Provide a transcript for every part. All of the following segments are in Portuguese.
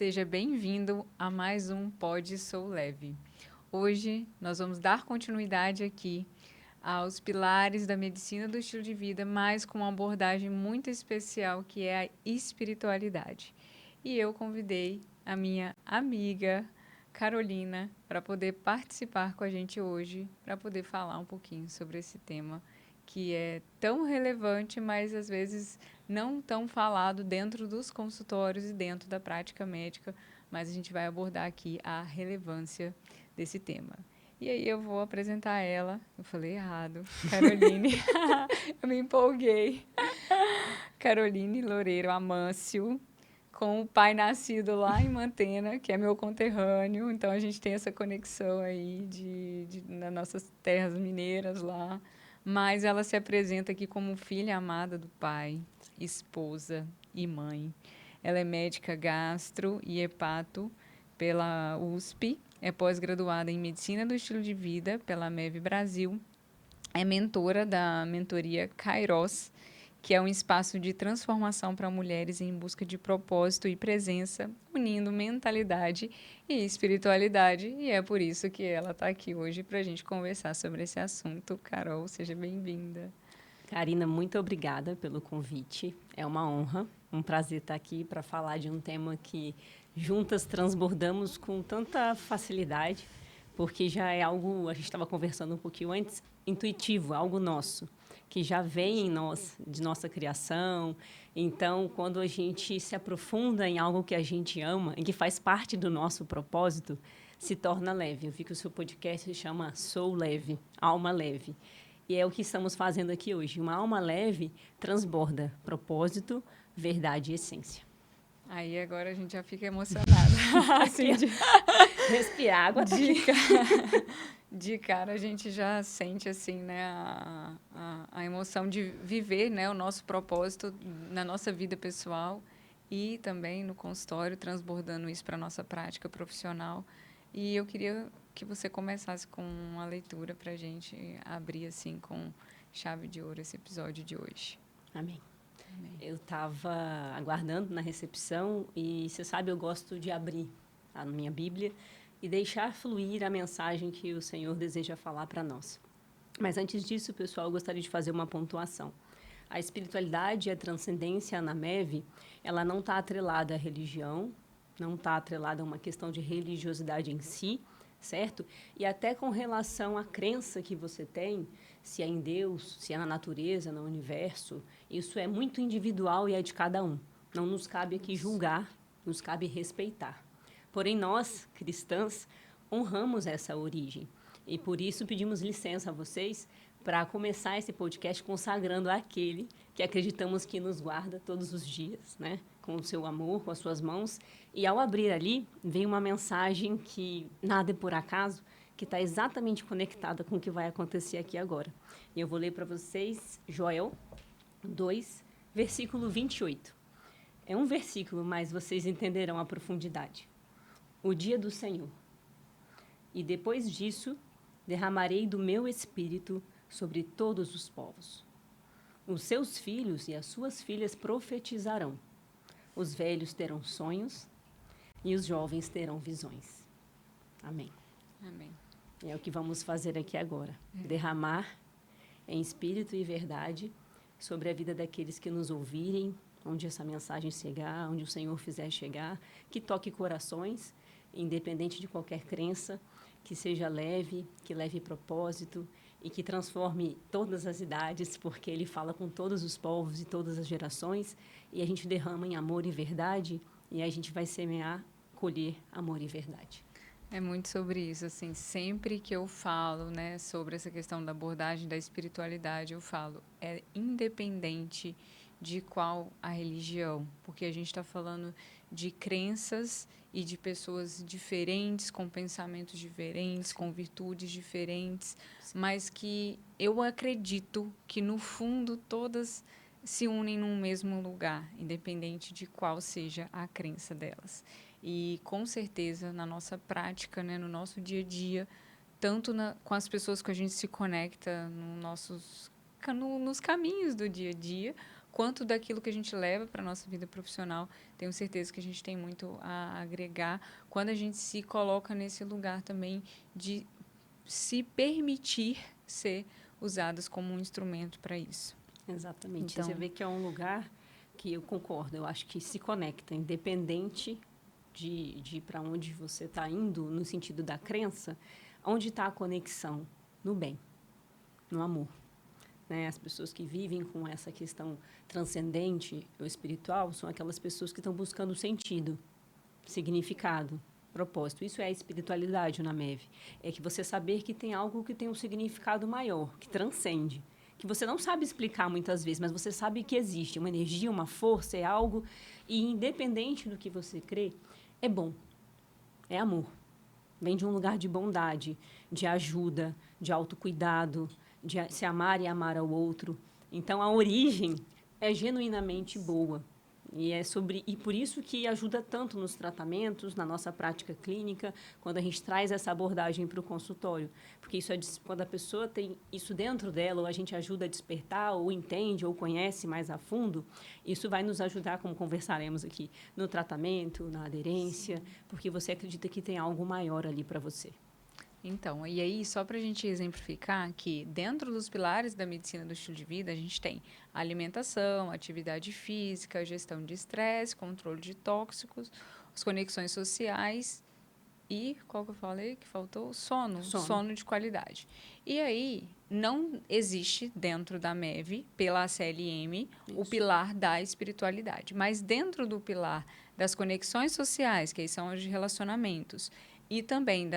seja bem-vindo a mais um Pod Sou Leve. Hoje nós vamos dar continuidade aqui aos pilares da medicina do estilo de vida, mas com uma abordagem muito especial que é a espiritualidade. E eu convidei a minha amiga Carolina para poder participar com a gente hoje, para poder falar um pouquinho sobre esse tema que é tão relevante, mas às vezes não tão falado dentro dos consultórios e dentro da prática médica, mas a gente vai abordar aqui a relevância desse tema. E aí eu vou apresentar ela, eu falei errado, Caroline, eu me empolguei. Caroline Loureiro Amâncio, com o pai nascido lá em Mantena, que é meu conterrâneo, então a gente tem essa conexão aí nas nossas terras mineiras lá, mas ela se apresenta aqui como filha amada do pai, esposa e mãe. Ela é médica gastro e hepato pela USP, é pós-graduada em Medicina do Estilo de Vida pela MEV Brasil, é mentora da mentoria Kairos, que é um espaço de transformação para mulheres em busca de propósito e presença, unindo mentalidade e espiritualidade. E é por isso que ela está aqui hoje para a gente conversar sobre esse assunto. Carol, seja bem-vinda. Karina, muito obrigada pelo convite. É uma honra, um prazer estar aqui para falar de um tema que juntas transbordamos com tanta facilidade, porque já é algo, a gente estava conversando um pouquinho antes, intuitivo, algo nosso, que já vem em nós, de nossa criação. Então, quando a gente se aprofunda em algo que a gente ama e que faz parte do nosso propósito, se torna leve. Eu vi que o seu podcast se chama Sou Leve, Alma Leve. E é o que estamos fazendo aqui hoje. Uma alma leve transborda propósito, verdade e essência. Aí agora a gente já fica emocionada. Assim, respirar água de cara a gente já sente assim, né, a emoção de viver, né, o nosso propósito na nossa vida pessoal e também no consultório, transbordando isso para a nossa prática profissional. E eu queria que você começasse com uma leitura para a gente abrir assim com chave de ouro esse episódio de hoje. Amém. Eu estava aguardando na recepção e, você sabe, eu gosto de abrir a minha Bíblia e deixar fluir a mensagem que o Senhor deseja falar para nós. Mas antes disso, pessoal, eu gostaria de fazer uma pontuação. A espiritualidade e a transcendência na MEV, ela não está atrelada à religião, não está atrelada a uma questão de religiosidade em si, certo? E até com relação à crença que você tem, se é em Deus, se é na natureza, no universo, isso é muito individual e é de cada um. Não nos cabe aqui julgar, nos cabe respeitar. Porém, nós, cristãs, honramos essa origem. E por isso pedimos licença a vocês para começar esse podcast consagrando aquele que acreditamos que nos guarda todos os dias, né? Com o seu amor, com as suas mãos. E ao abrir ali, vem uma mensagem que nada é por acaso, que está exatamente conectada com o que vai acontecer aqui agora. E eu vou ler para vocês Joel 2, versículo 28. É um versículo, mas vocês entenderão a profundidade. O dia do Senhor. E depois disso, derramarei do meu espírito sobre todos os povos. Os seus filhos e as suas filhas profetizarão. Os velhos terão sonhos e os jovens terão visões. Amém. Amém. É o que vamos fazer aqui agora. Derramar em espírito e verdade sobre a vida daqueles que nos ouvirem, onde essa mensagem chegar, onde o Senhor fizer chegar, que toque corações, independente de qualquer crença, que seja leve, que leve propósito e que transforme todas as idades, porque Ele fala com todos os povos e todas as gerações, e a gente derrama em amor e verdade, e a gente vai semear, colher amor e verdade. É muito sobre isso, assim, sempre que eu falo, né, sobre essa questão da abordagem da espiritualidade, eu falo, é independente de qual a religião, porque a gente está falando de crenças e de pessoas diferentes, com pensamentos diferentes, com virtudes diferentes, mas que eu acredito que, no fundo, todas se unem num mesmo lugar, independente de qual seja a crença delas. E, com certeza, na nossa prática, né, no nosso dia a dia, tanto com as pessoas que a gente se conecta nos caminhos do dia a dia, quanto daquilo que a gente leva para a nossa vida profissional. Tenho certeza que a gente tem muito a agregar quando a gente se coloca nesse lugar também de se permitir ser usadas como um instrumento para isso. Exatamente. Então, você vê que é um lugar que eu concordo, eu acho que se conecta, independente de para onde você está indo, no sentido da crença, onde está a conexão? No bem, no amor. Né? As pessoas que vivem com essa questão transcendente ou espiritual são aquelas pessoas que estão buscando sentido, significado, propósito. Isso é a espiritualidade na MEV. É que você saber que tem algo que tem um significado maior, que transcende, que você não sabe explicar muitas vezes, mas você sabe que existe uma energia, uma força, é algo, e independente do que você crê, é bom, é amor. Vem de um lugar de bondade, de ajuda, de autocuidado, de se amar e amar ao outro. Então, a origem é genuinamente boa. E por isso que ajuda tanto nos tratamentos, na nossa prática clínica, quando a gente traz essa abordagem para o consultório. Porque isso quando a pessoa tem isso dentro dela, ou a gente ajuda a despertar, ou entende, ou conhece mais a fundo, isso vai nos ajudar, como conversaremos aqui, no tratamento, na aderência, porque você acredita que tem algo maior ali para você. Então, e aí, só para a gente exemplificar que dentro dos pilares da medicina do estilo de vida, a gente tem alimentação, atividade física, gestão de estresse, controle de tóxicos, as conexões sociais e, qual que eu falei que faltou? Sono de qualidade. E aí, não existe dentro da MEV, pela ACLM, o pilar da espiritualidade. Mas dentro do pilar das conexões sociais, que aí são os relacionamentos, e também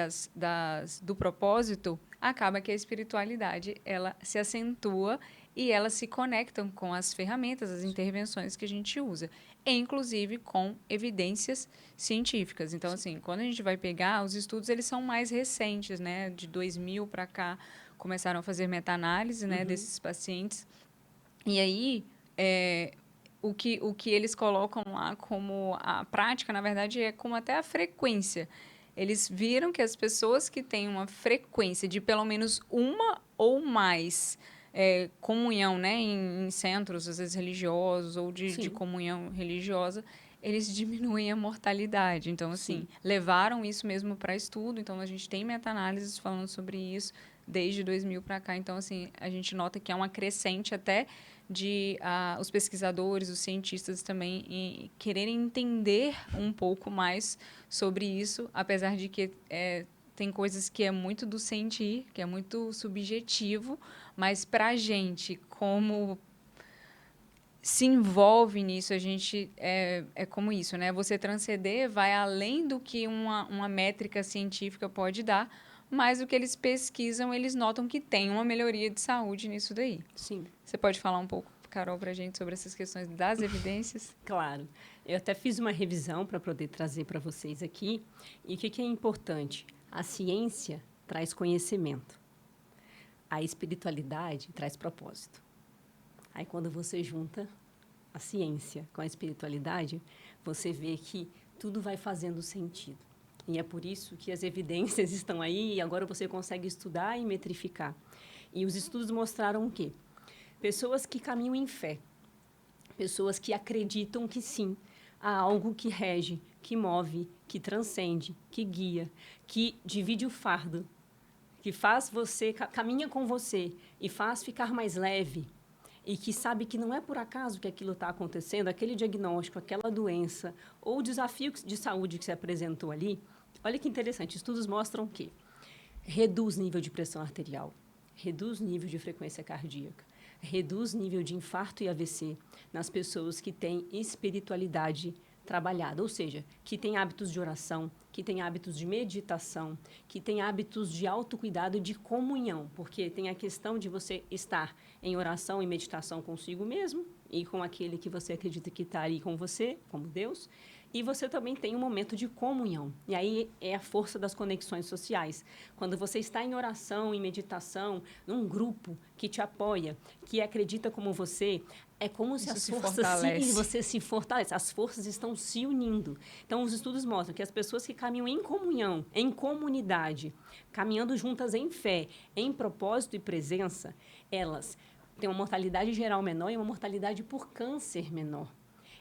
do propósito, acaba que a espiritualidade ela se acentua e elas se conectam com as ferramentas, as intervenções que a gente usa, inclusive com evidências científicas. Então, assim, quando a gente vai pegar, os estudos eles são mais recentes, né? De 2000 para cá, começaram a fazer meta-análise, né, desses pacientes. E aí, o que eles colocam lá como a prática, na verdade, é como até a frequência. Eles viram que as pessoas que têm uma frequência de pelo menos uma ou mais comunhão, né, em centros, às vezes religiosos ou de comunhão religiosa, eles diminuem a mortalidade. Então, assim, levaram isso mesmo para estudo. Então, a gente tem meta-análises falando sobre isso desde 2000 para cá. Então, assim, a gente nota que é uma crescente até de os pesquisadores, os cientistas também quererem entender um pouco mais sobre isso, apesar de que tem coisas que é muito do sentir, que é muito subjetivo, mas para a gente, como se envolve nisso, a gente é como isso, né? Você transcender vai além do que uma métrica científica pode dar, mas o que eles pesquisam, eles notam que tem uma melhoria de saúde nisso daí. Sim. Você pode falar um pouco, Carol, para a gente sobre essas questões das evidências? Claro. Eu até fiz uma revisão para poder trazer para vocês aqui. E o que é importante? A ciência traz conhecimento. A espiritualidade traz propósito. Aí, quando você junta a ciência com a espiritualidade, você vê que tudo vai fazendo sentido. E é por isso que as evidências estão aí e agora você consegue estudar e metrificar. E os estudos mostraram o quê? Pessoas que caminham em fé, pessoas que acreditam que sim, há algo que rege, que move, que transcende, que guia, que divide o fardo, que faz você, caminha com você e faz ficar mais leve, e que sabe que não é por acaso que aquilo está acontecendo, aquele diagnóstico, aquela doença, ou o desafio de saúde que se apresentou ali. Olha que interessante, estudos mostram que reduz nível de pressão arterial, reduz nível de frequência cardíaca, reduz nível de infarto e AVC nas pessoas que têm espiritualidade trabalhada, ou seja, que têm hábitos de oração, que têm hábitos de meditação, que têm hábitos de autocuidado e de comunhão, porque tem a questão de você estar em oração e meditação consigo mesmo e com aquele que você acredita que está aí com você, como Deus, e você também tem um momento de comunhão. E aí é a força das conexões sociais. Quando você está em oração, em meditação, num grupo que te apoia, que acredita como você, é como se as forças e você se fortalece. As forças estão se unindo. Então, os estudos mostram que as pessoas que caminham em comunhão, em comunidade, caminhando juntas em fé, em propósito e presença, elas têm uma mortalidade geral menor e uma mortalidade por câncer menor.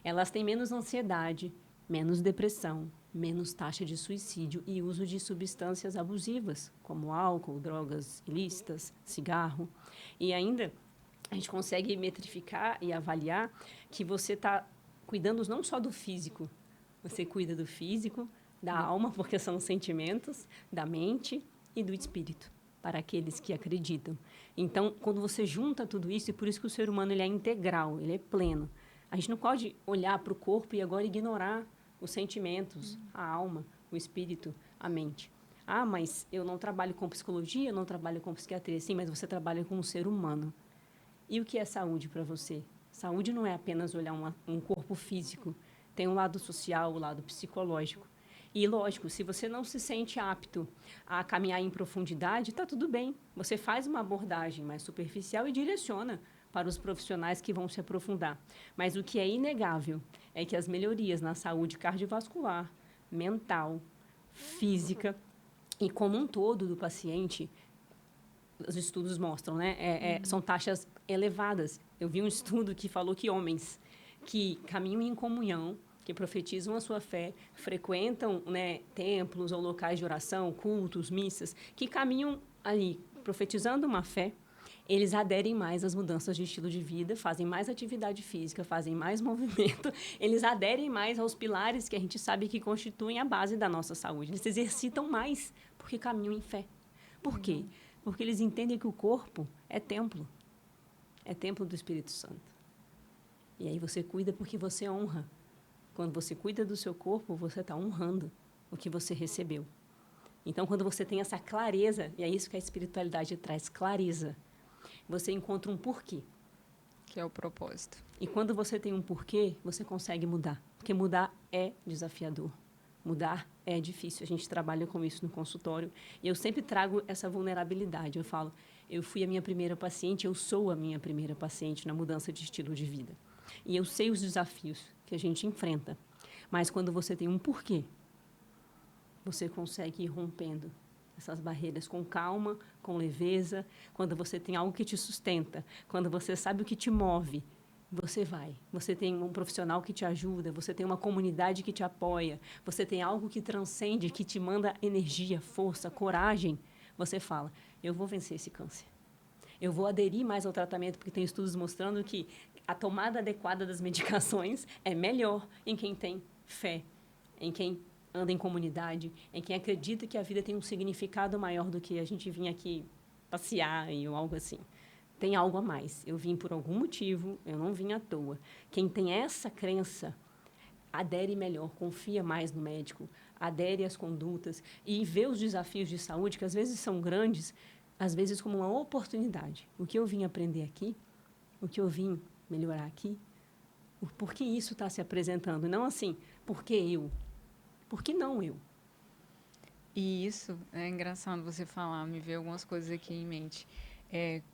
Elas têm menos ansiedade, menos depressão, menos taxa de suicídio e uso de substâncias abusivas, como álcool, drogas ilícitas, cigarro. E ainda a gente consegue metrificar e avaliar que você está cuidando não só do físico, você cuida do físico, da alma, porque são os sentimentos, da mente e do espírito, para aqueles que acreditam. Então, quando você junta tudo isso, e por isso que o ser humano ele é integral, ele é pleno. A gente não pode olhar para o corpo e agora ignorar os sentimentos, a alma, o espírito, a mente. Ah, mas eu não trabalho com psicologia, eu não trabalho com psiquiatria. Sim, mas você trabalha com um ser humano. E o que é saúde para você? Saúde não é apenas olhar um corpo físico. Tem um lado social, o lado psicológico. E, lógico, se você não se sente apto a caminhar em profundidade, está tudo bem. Você faz uma abordagem mais superficial e direciona para os profissionais que vão se aprofundar. Mas o que é inegável é que as melhorias na saúde cardiovascular, mental, física e como um todo do paciente, os estudos mostram, né? São taxas elevadas. Eu vi um estudo que falou que homens que caminham em comunhão, que profetizam a sua fé, frequentam, né, templos ou locais de oração, cultos, missas, que caminham ali profetizando uma fé, eles aderem mais às mudanças de estilo de vida, fazem mais atividade física, fazem mais movimento, eles aderem mais aos pilares que a gente sabe que constituem a base da nossa saúde. Eles se exercitam mais porque caminham em fé. Por quê? Porque eles entendem que o corpo é templo do Espírito Santo. E aí você cuida porque você honra. Quando você cuida do seu corpo, você está honrando o que você recebeu. Então, quando você tem essa clareza, e é isso que a espiritualidade traz, clareza, você encontra um porquê. Que é o propósito. E quando você tem um porquê, você consegue mudar. Porque mudar é desafiador. Mudar é difícil. A gente trabalha com isso no consultório. E eu sempre trago essa vulnerabilidade. Eu falo, eu fui a minha primeira paciente, eu sou a minha primeira paciente na mudança de estilo de vida. E eu sei os desafios que a gente enfrenta. Mas quando você tem um porquê, você consegue ir rompendo essas barreiras com calma, com leveza. Quando você tem algo que te sustenta, quando você sabe o que te move, você vai. Você tem um profissional que te ajuda, você tem uma comunidade que te apoia, você tem algo que transcende, que te manda energia, força, coragem. Você fala, eu vou vencer esse câncer. Eu vou aderir mais ao tratamento, porque tem estudos mostrando que a tomada adequada das medicações é melhor em quem tem fé, em quem anda em comunidade, em quem acredita que a vida tem um significado maior do que a gente vir aqui passear ou algo assim. Tem algo a mais. Eu vim por algum motivo, eu não vim à toa. Quem tem essa crença, adere melhor, confia mais no médico, adere às condutas e vê os desafios de saúde, que às vezes são grandes, às vezes como uma oportunidade. O que eu vim aprender aqui, o que eu vim melhorar aqui, por que isso está se apresentando? Não assim, por que eu? Por que não eu? E isso é engraçado você falar, me veio algumas coisas aqui em mente.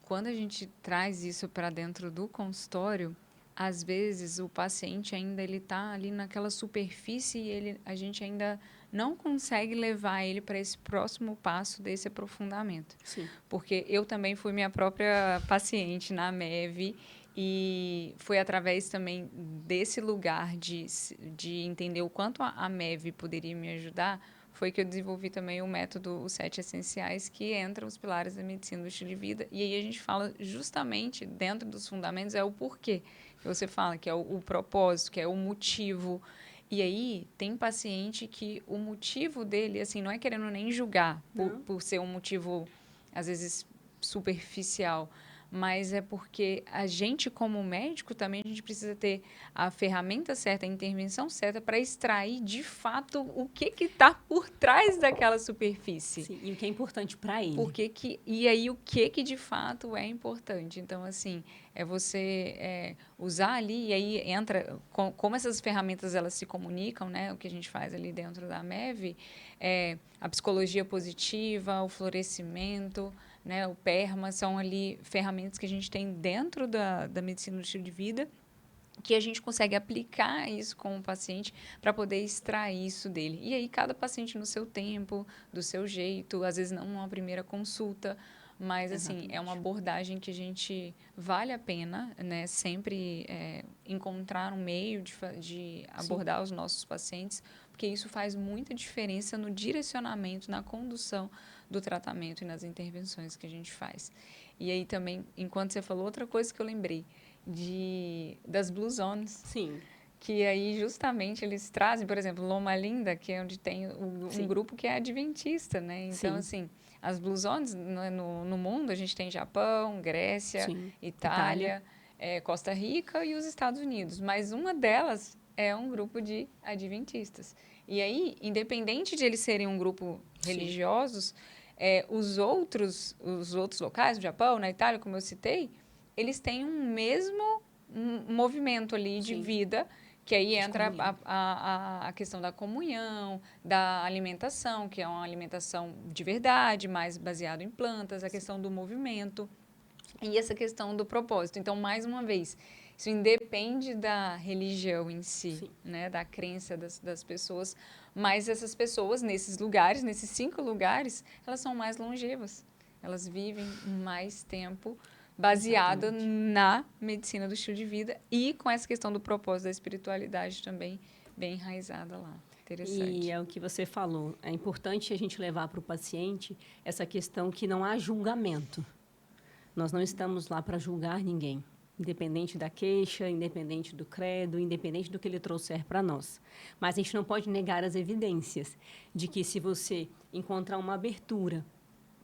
Quando a gente traz isso para dentro do consultório, às vezes o paciente ainda ele está ali naquela superfície e a gente ainda não consegue levar ele para esse próximo passo desse aprofundamento. Sim. Porque eu também fui minha própria paciente na MEV e foi através também desse lugar de entender o quanto a MEV poderia me ajudar, foi que eu desenvolvi também o método Os 7 Essenciais, que entra os pilares da medicina do estilo de vida. E aí a gente fala justamente, dentro dos fundamentos, é o porquê. Que você fala, que é o propósito, que é o motivo. E aí tem paciente que o motivo dele, assim, não é querendo nem julgar por ser um motivo, às vezes, superficial, mas é porque a gente, como médico, também a gente precisa ter a ferramenta certa, a intervenção certa para extrair, de fato, o que está por trás daquela superfície. Sim, e o que é importante para ele. E aí, o que de fato é importante. Então, assim, é você usar ali, e aí entra, como essas ferramentas elas se comunicam, né? O que a gente faz ali dentro da MEV, a psicologia positiva, o florescimento, né, o PERMA, são ali ferramentas que a gente tem dentro da medicina do estilo de vida, que a gente consegue aplicar isso com o paciente para poder extrair isso dele. E aí, cada paciente no seu tempo, do seu jeito, às vezes não numa primeira consulta, Mas, assim, Exatamente. é uma abordagem que a gente vale a pena, né? Sempre encontrar um meio de abordar os nossos pacientes, porque isso faz muita diferença no direcionamento, na condução do tratamento e nas intervenções que a gente faz. E aí também, enquanto você falou, outra coisa que eu lembrei, das Blue Zones. Sim. Que aí justamente eles trazem, por exemplo, Loma Linda, que é onde tem um grupo que é adventista, né? Então, Sim. assim, as Blue Zones no mundo, a gente tem Japão, Grécia, Sim. Itália, Costa Rica e os Estados Unidos. Mas uma delas é um grupo de adventistas. E aí, independente de eles serem um grupo religiosos, os outros locais, no Japão, na Itália, como eu citei, eles têm um movimento ali de Sim. vida, que aí entra comunhão. a questão da comunhão, da alimentação, que é uma alimentação de verdade, mais baseada em plantas, a questão do movimento e essa questão do propósito. Então, mais uma vez, isso independe da religião em si, né, da crença das pessoas, mas essas pessoas, nesses lugares, nesses 5 lugares, elas são mais longevas. Elas vivem mais tempo baseado na medicina do estilo de vida e com essa questão do propósito da espiritualidade também bem enraizada lá. Interessante. E é o que você falou. É importante a gente levar para o paciente essa questão que não há julgamento. Nós não estamos lá para julgar ninguém, independente da queixa, independente do credo, independente do que ele trouxer para nós. Mas a gente não pode negar as evidências de que se você encontrar uma abertura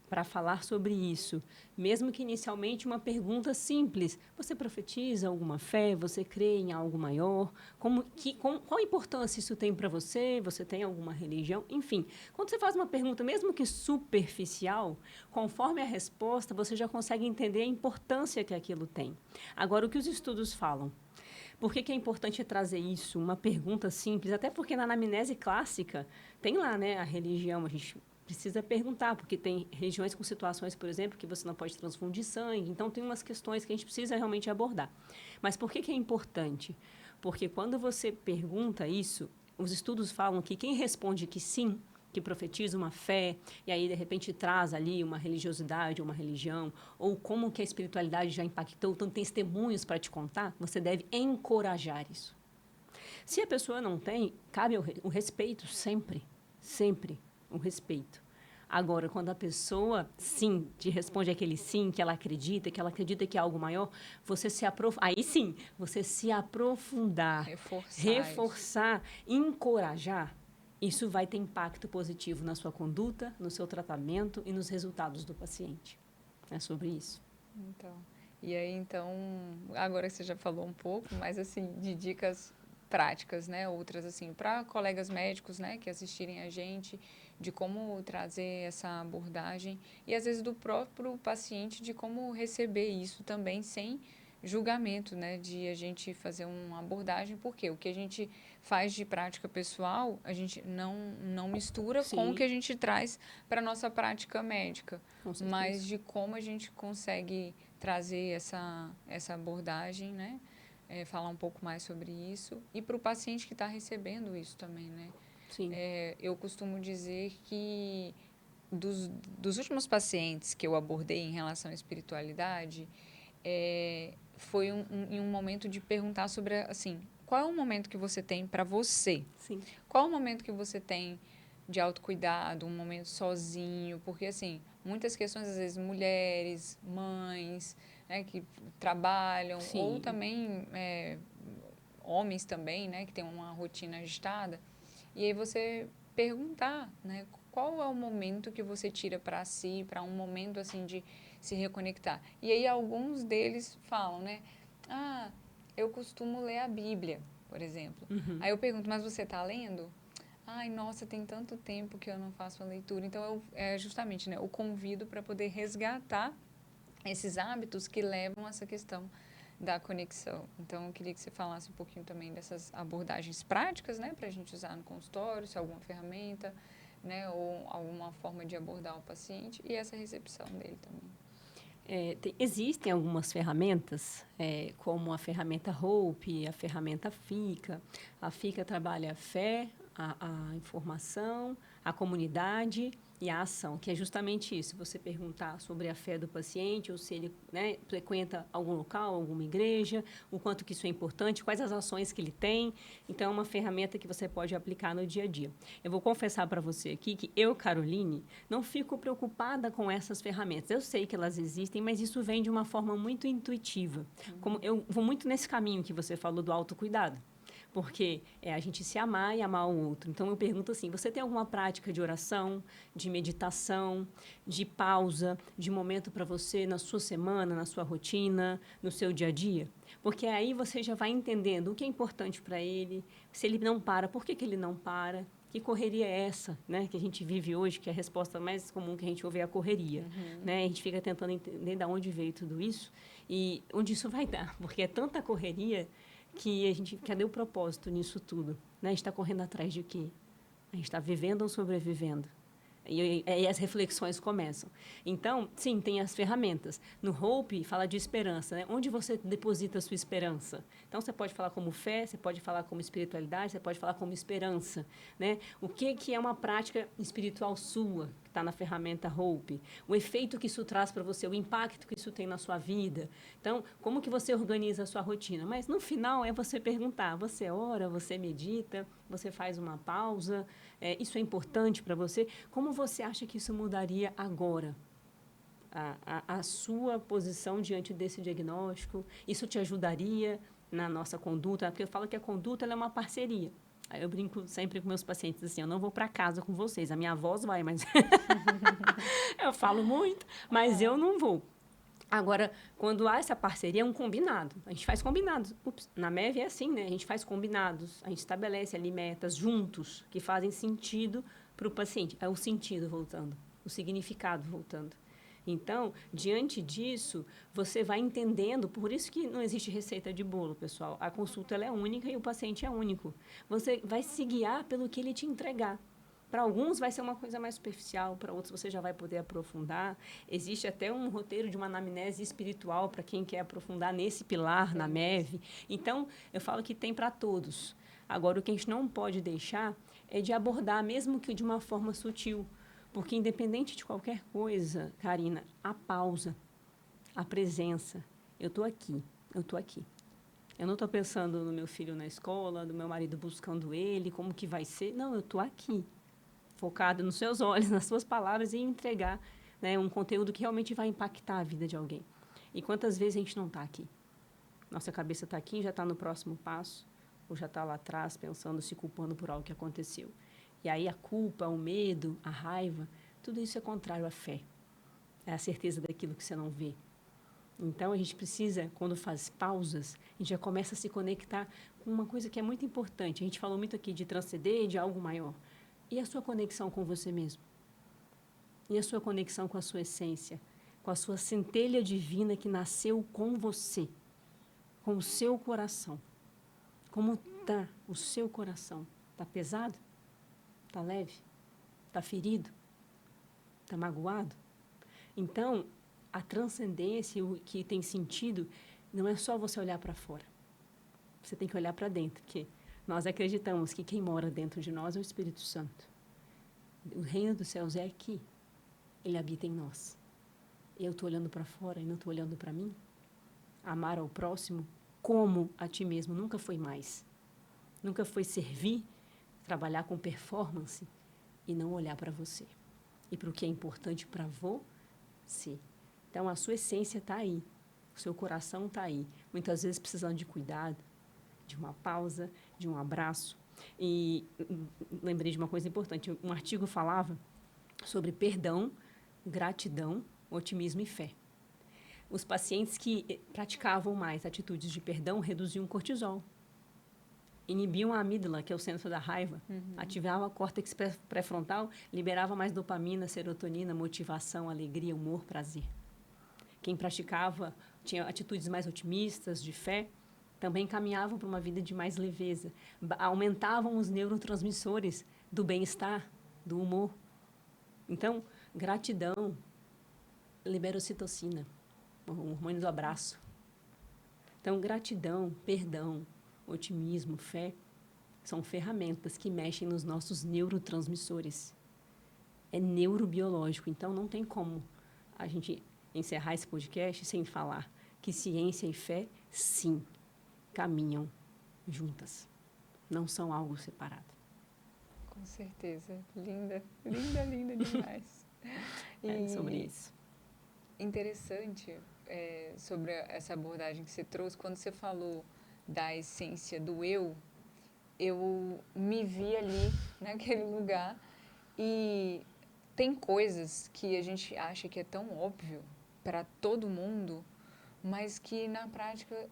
para falar sobre isso, mesmo que inicialmente uma pergunta simples, você profetiza alguma fé? Você crê em algo maior? Qual importância isso tem para você? Você tem alguma religião? Enfim, quando você faz uma pergunta, mesmo que superficial, conforme a resposta, você já consegue entender a importância que aquilo tem. Agora, o que os estudos falam? Por que é importante trazer isso? Uma pergunta simples, até porque na anamnese clássica tem lá, né, a religião, a gente precisa perguntar, porque tem regiões com situações, por exemplo, que você não pode transfundir sangue, então tem umas questões que a gente precisa realmente abordar. Mas por que é importante? Porque quando você pergunta isso, os estudos falam que quem responde que sim, que profetiza uma fé, e aí, de repente, traz ali uma religiosidade, uma religião, ou como que a espiritualidade já impactou, então tem testemunhos para te contar, você deve encorajar isso. Se a pessoa não tem, cabe o respeito sempre, sempre o respeito. Agora, quando a pessoa, sim, te responde aquele sim, que ela acredita que é algo maior, aí sim, você se aprofundar, reforçar, encorajar, isso vai ter impacto positivo na sua conduta, no seu tratamento e nos resultados do paciente. É sobre isso. Então, agora que você já falou um pouco, mas assim, de dicas práticas, né? Outras assim, para colegas médicos, né, que assistirem a gente, de como trazer essa abordagem e às vezes do próprio paciente de como receber isso também sem julgamento, né, de a gente fazer uma abordagem, porque o que a gente faz de prática pessoal, a gente não mistura com o que a gente traz para nossa prática médica, mas de como a gente consegue trazer essa abordagem, né? Falar um pouco mais sobre isso e para o paciente que está recebendo isso também, né? Sim. Eu costumo dizer que dos últimos pacientes que eu abordei em relação à espiritualidade, foi em um momento de perguntar sobre, assim, qual é o momento que você tem para você? Sim. Qual é o momento que você tem de autocuidado, um momento sozinho? Porque, assim, muitas questões, às vezes, mulheres, mães, né, que trabalham, Sim. ou também homens também, né, que têm uma rotina agitada. E aí você perguntar, né, qual é o momento que você tira para si, para um momento, assim, de se reconectar. E aí alguns deles falam, né, eu costumo ler a Bíblia, por exemplo. Aí eu pergunto, mas você está lendo? Ai, nossa, tem tanto tempo que eu não faço a leitura. Então, justamente, né, eu convido para poder resgatar esses hábitos que levam a essa questão da conexão. Então, eu queria que você falasse um pouquinho também dessas abordagens práticas, né, para a gente usar no consultório, se é alguma ferramenta, né, ou alguma forma de abordar o paciente e essa recepção dele também. Existem algumas ferramentas, como a ferramenta Hope, a ferramenta FICA. A FICA trabalha a fé, a informação, a comunidade e a ação, que é justamente isso. Você perguntar sobre a fé do paciente, ou se ele, né, frequenta algum local, alguma igreja, o quanto que isso é importante, quais as ações que ele tem. Então, é uma ferramenta que você pode aplicar no dia a dia. Eu vou confessar para você aqui que eu, Caroline, não fico preocupada com essas ferramentas. Eu sei que elas existem, mas isso vem de uma forma muito intuitiva. Como eu vou muito nesse caminho que você falou do autocuidado. Porque é a gente se amar e amar o outro. Então, eu pergunto assim, você tem alguma prática de oração, de meditação, de pausa, de momento para você na sua semana, na sua rotina, no seu dia a dia? Porque aí você já vai entendendo o que é importante para ele, se ele não para, por que ele não para? Que correria é essa, né, que a gente vive hoje, que a resposta mais comum que a gente ouve é a correria, né? A gente fica tentando entender de onde veio tudo isso e onde isso vai dar, porque é tanta correria que a gente, cadê o propósito nisso tudo? Né? A gente está correndo atrás de quê? A gente está vivendo ou sobrevivendo? E aí as reflexões começam. Então, sim, tem as ferramentas. No Hope, fala de esperança, né? Onde você deposita a sua esperança? Então, você pode falar como fé, você pode falar como espiritualidade, você pode falar como esperança, né? O que é uma prática espiritual sua, que está na ferramenta Hope? O efeito que isso traz para você, o impacto que isso tem na sua vida. Então, como que você organiza a sua rotina? Mas, no final, é você perguntar. Você ora, você medita, você faz uma pausa, isso é importante para você? Como você acha que isso mudaria agora? A sua posição diante desse diagnóstico? Isso te ajudaria na nossa conduta? Porque eu falo que a conduta ela é uma parceria. Aí eu brinco sempre com meus pacientes assim, eu não vou para casa com vocês, a minha voz vai, mas eu falo muito, mas eu não vou. Agora, quando há essa parceria, é um combinado. A gente faz combinados. Na MEV é assim, né? A gente faz combinados. A gente estabelece ali metas juntos que fazem sentido para o paciente. É o sentido voltando, o significado voltando. Então, diante disso, você vai entendendo. Por isso que não existe receita de bolo, pessoal. A consulta ela é única e o paciente é único. Você vai se guiar pelo que ele te entregar. Para alguns vai ser uma coisa mais superficial, para outros você já vai poder aprofundar. Existe até um roteiro de uma anamnese espiritual para quem quer aprofundar nesse pilar, na MEV. Então, eu falo que tem para todos. Agora, o que a gente não pode deixar é de abordar, mesmo que de uma forma sutil. Porque, independente de qualquer coisa, Karina, a pausa, a presença. Eu estou aqui, eu estou aqui. Eu não estou pensando no meu filho na escola, do meu marido buscando ele, como que vai ser. Não, eu estou aqui. Focado nos seus olhos, nas suas palavras e entregar, né, um conteúdo que realmente vai impactar a vida de alguém. E quantas vezes a gente não está aqui? Nossa cabeça está aqui, já está no próximo passo, ou já está lá atrás, pensando, se culpando por algo que aconteceu. E aí a culpa, o medo, a raiva, tudo isso é contrário à fé. É a certeza daquilo que você não vê. Então, a gente precisa, quando faz pausas, a gente já começa a se conectar com uma coisa que é muito importante. A gente falou muito aqui de transcender, de algo maior. E a sua conexão com você mesmo? E a sua conexão com a sua essência? Com a sua centelha divina que nasceu com você? Com o seu coração? Como está o seu coração? Está pesado? Está leve? Está ferido? Está magoado? Então, a transcendência, o que tem sentido, não é só você olhar para fora. Você tem que olhar para dentro, porque nós acreditamos que quem mora dentro de nós é o Espírito Santo. O reino dos céus é aqui. Ele habita em nós. Eu estou olhando para fora e não estou olhando para mim? Amar ao próximo como a ti mesmo nunca foi mais. Nunca foi servir, trabalhar com performance e não olhar para você. E para o que é importante para você. Então, a sua essência está aí. O seu coração está aí. Muitas vezes precisando de cuidado, de uma pausa, de um abraço. E lembrei de uma coisa importante. Um artigo falava sobre perdão, gratidão, otimismo e fé. Os pacientes que praticavam mais atitudes de perdão reduziam o cortisol, inibiam a amígdala, que é o centro da raiva, ativavam a córtex pré-frontal, liberava mais dopamina, serotonina, motivação, alegria, humor, prazer. Quem praticava, tinha atitudes mais otimistas, de fé, também caminhavam para uma vida de mais leveza, aumentavam os neurotransmissores do bem-estar, do humor. Então, gratidão libera ocitocina, o hormônio do abraço. Então, gratidão, perdão, otimismo, fé, são ferramentas que mexem nos nossos neurotransmissores. é neurobiológico. Então, não tem como a gente encerrar esse podcast sem falar que ciência e fé, sim, caminham juntas. Não são algo separado. Com certeza. Linda, linda, linda demais. É sobre isso. Interessante sobre essa abordagem que você trouxe, quando você falou da essência do eu me vi ali naquele lugar e tem coisas que a gente acha que é tão óbvio para todo mundo, mas que na prática,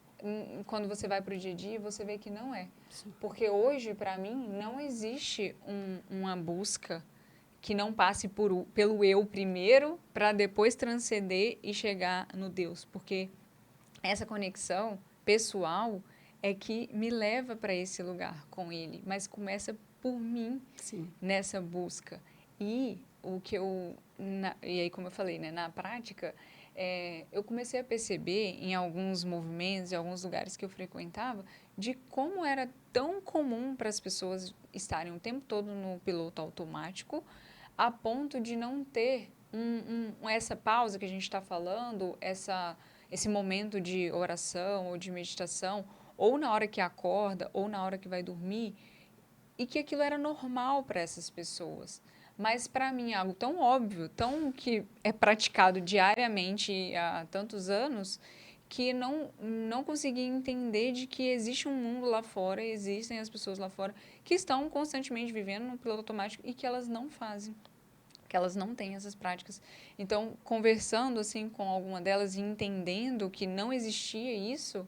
quando você vai para o dia a dia, você vê que não é. Sim. Porque hoje, para mim, não existe uma busca que não passe pelo eu primeiro, para depois transcender e chegar no Deus. Porque essa conexão pessoal é que me leva para esse lugar com Ele, mas começa por mim. Sim. Nessa busca. E o que e aí, como eu falei, né, na prática, eu comecei a perceber em alguns movimentos, em alguns lugares que eu frequentava, de como era tão comum para as pessoas estarem o tempo todo no piloto automático, a ponto de não ter essa pausa que a gente está falando, esse momento de oração ou de meditação, ou na hora que acorda, ou na hora que vai dormir, e que aquilo era normal para essas pessoas. Mas para mim, algo tão óbvio, tão que é praticado diariamente há tantos anos, que não consegui entender de que existe um mundo lá fora, existem as pessoas lá fora que estão constantemente vivendo no piloto automático e que elas não fazem, que elas não têm essas práticas. Então, conversando assim com alguma delas e entendendo que não existia isso,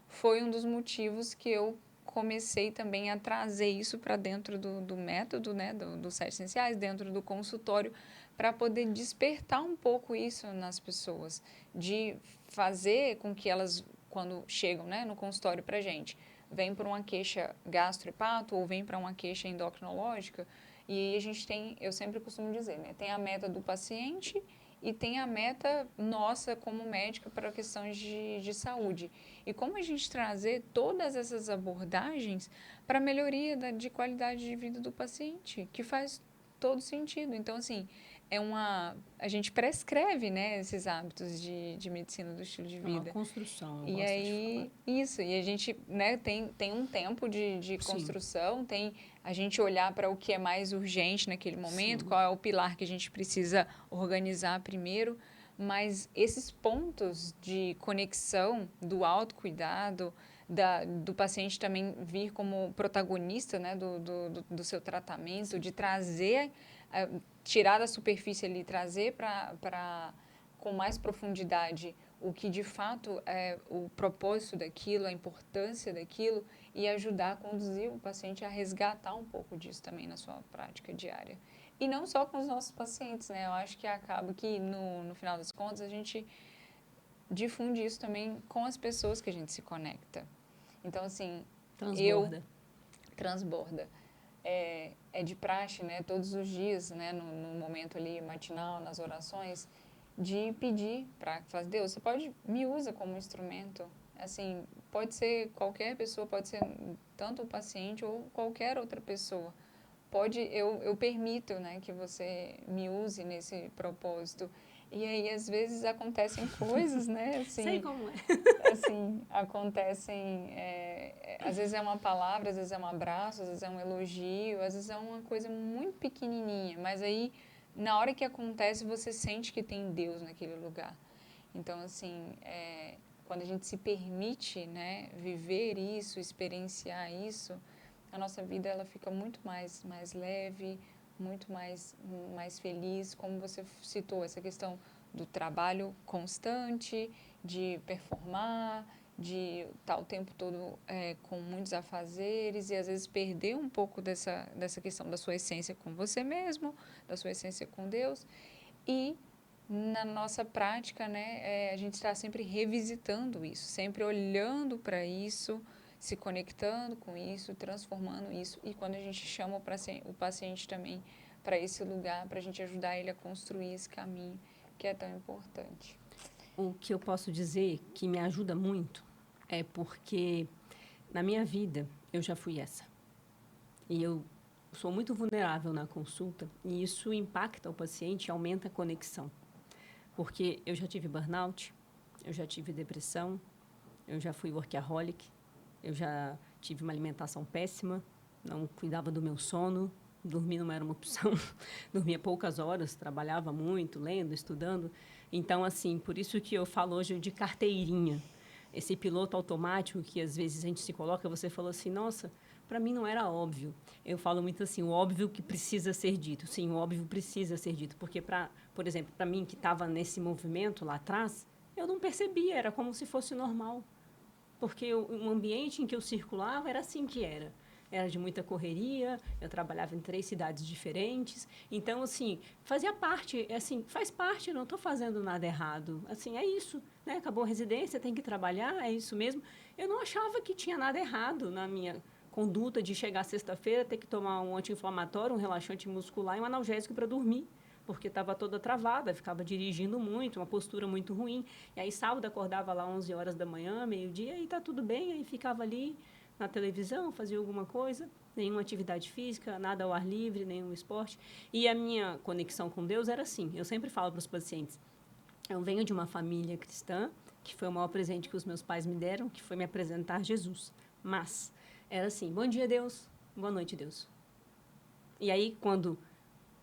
foi um dos motivos que eu comecei também a trazer isso para dentro do método, né, dos 7 essenciais, dentro do consultório, para poder despertar um pouco isso nas pessoas, de fazer com que elas, quando chegam, né, no consultório para a gente, vem por uma queixa gastrohepato ou vem para uma queixa endocrinológica, e a gente tem, eu sempre costumo dizer, né, tem a meta do paciente e tem a meta nossa como médica para questões de saúde. E como a gente trazer todas essas abordagens para a melhoria de qualidade de vida do paciente, que faz todo sentido. Então, assim, a gente prescreve, né, esses hábitos de medicina do estilo de É uma vida. construção, eu E gosto de falar. aí, isso, e a gente, né, tem um tempo de construção, Sim. tem a gente olhar para o que é mais urgente naquele momento, Sim. qual é o pilar que a gente precisa organizar primeiro, mas esses pontos de conexão do autocuidado, do paciente também vir como protagonista, né, do seu tratamento, de trazer, tirar da superfície ali, trazer para com mais profundidade o que de fato é o propósito daquilo, a importância daquilo e ajudar a conduzir o paciente a resgatar um pouco disso também na sua prática diária. E não só com os nossos pacientes, né? Eu acho que acaba que no final das contas a gente difunde isso também com as pessoas que a gente se conecta. Então, assim, Transborda. Transborda. É de praxe, né? Todos os dias, né? No momento ali matinal, nas orações, de pedir para fazer, Deus, você pode, me usa como instrumento. Assim, pode ser qualquer pessoa, pode ser tanto o paciente ou qualquer outra pessoa. Eu permito, né, que você me use nesse propósito. E aí, às vezes, acontecem coisas, né, Sei assim, como é. assim, acontecem, às vezes é uma palavra, às vezes é um abraço, às vezes é um elogio, às vezes é uma coisa muito pequenininha, mas aí, na hora que acontece, você sente que tem Deus naquele lugar. Então, assim, quando a gente se permite, né, viver isso, experienciar isso, a nossa vida ela fica muito mais leve, muito mais feliz, como você citou, essa questão do trabalho constante, de performar, de estar o tempo todo com muitos afazeres e às vezes perder um pouco dessa questão da sua essência com você mesmo, da sua essência com Deus. E na nossa prática, né, a gente está sempre revisitando isso, sempre olhando para isso, se conectando com isso, transformando isso. E quando a gente chama o paciente também para esse lugar, para a gente ajudar ele a construir esse caminho que é tão importante. O que eu posso dizer que me ajuda muito é porque na minha vida eu já fui essa. E eu sou muito vulnerável na consulta e isso impacta o paciente e aumenta a conexão. Porque eu já tive burnout, eu já tive depressão, eu já fui workaholic, eu já tive uma alimentação péssima, não cuidava do meu sono, dormir não era uma opção, dormia poucas horas, trabalhava muito, lendo, estudando. Então, assim, por isso que eu falo hoje de carteirinha. Esse piloto automático que às vezes a gente se coloca, você falou assim, nossa, para mim não era óbvio. Eu falo muito assim, o óbvio que precisa ser dito. Sim, o óbvio precisa ser dito, porque, por exemplo, para mim que estava nesse movimento lá atrás, eu não percebia, era como se fosse normal. Porque o ambiente em que eu circulava era assim que era. Era de muita correria, eu trabalhava em 3 cidades diferentes. Então, assim, fazia parte, assim, faz parte, não estou fazendo nada errado. Assim, é isso, né? Acabou a residência, tem que trabalhar, é isso mesmo. Eu não achava que tinha nada errado na minha conduta de chegar sexta-feira, ter que tomar um anti-inflamatório, um relaxante muscular e um analgésico para dormir, porque estava toda travada, ficava dirigindo muito, uma postura muito ruim. E aí, sábado, acordava lá 11 horas da manhã, meio-dia, e está tudo bem, aí ficava ali na televisão, fazia alguma coisa, nenhuma atividade física, nada ao ar livre, nenhum esporte. E a minha conexão com Deus era assim, eu sempre falo para os pacientes, eu venho de uma família cristã, que foi o maior presente que os meus pais me deram, que foi me apresentar Jesus. Mas era assim, bom dia, Deus, boa noite, Deus. E aí, quando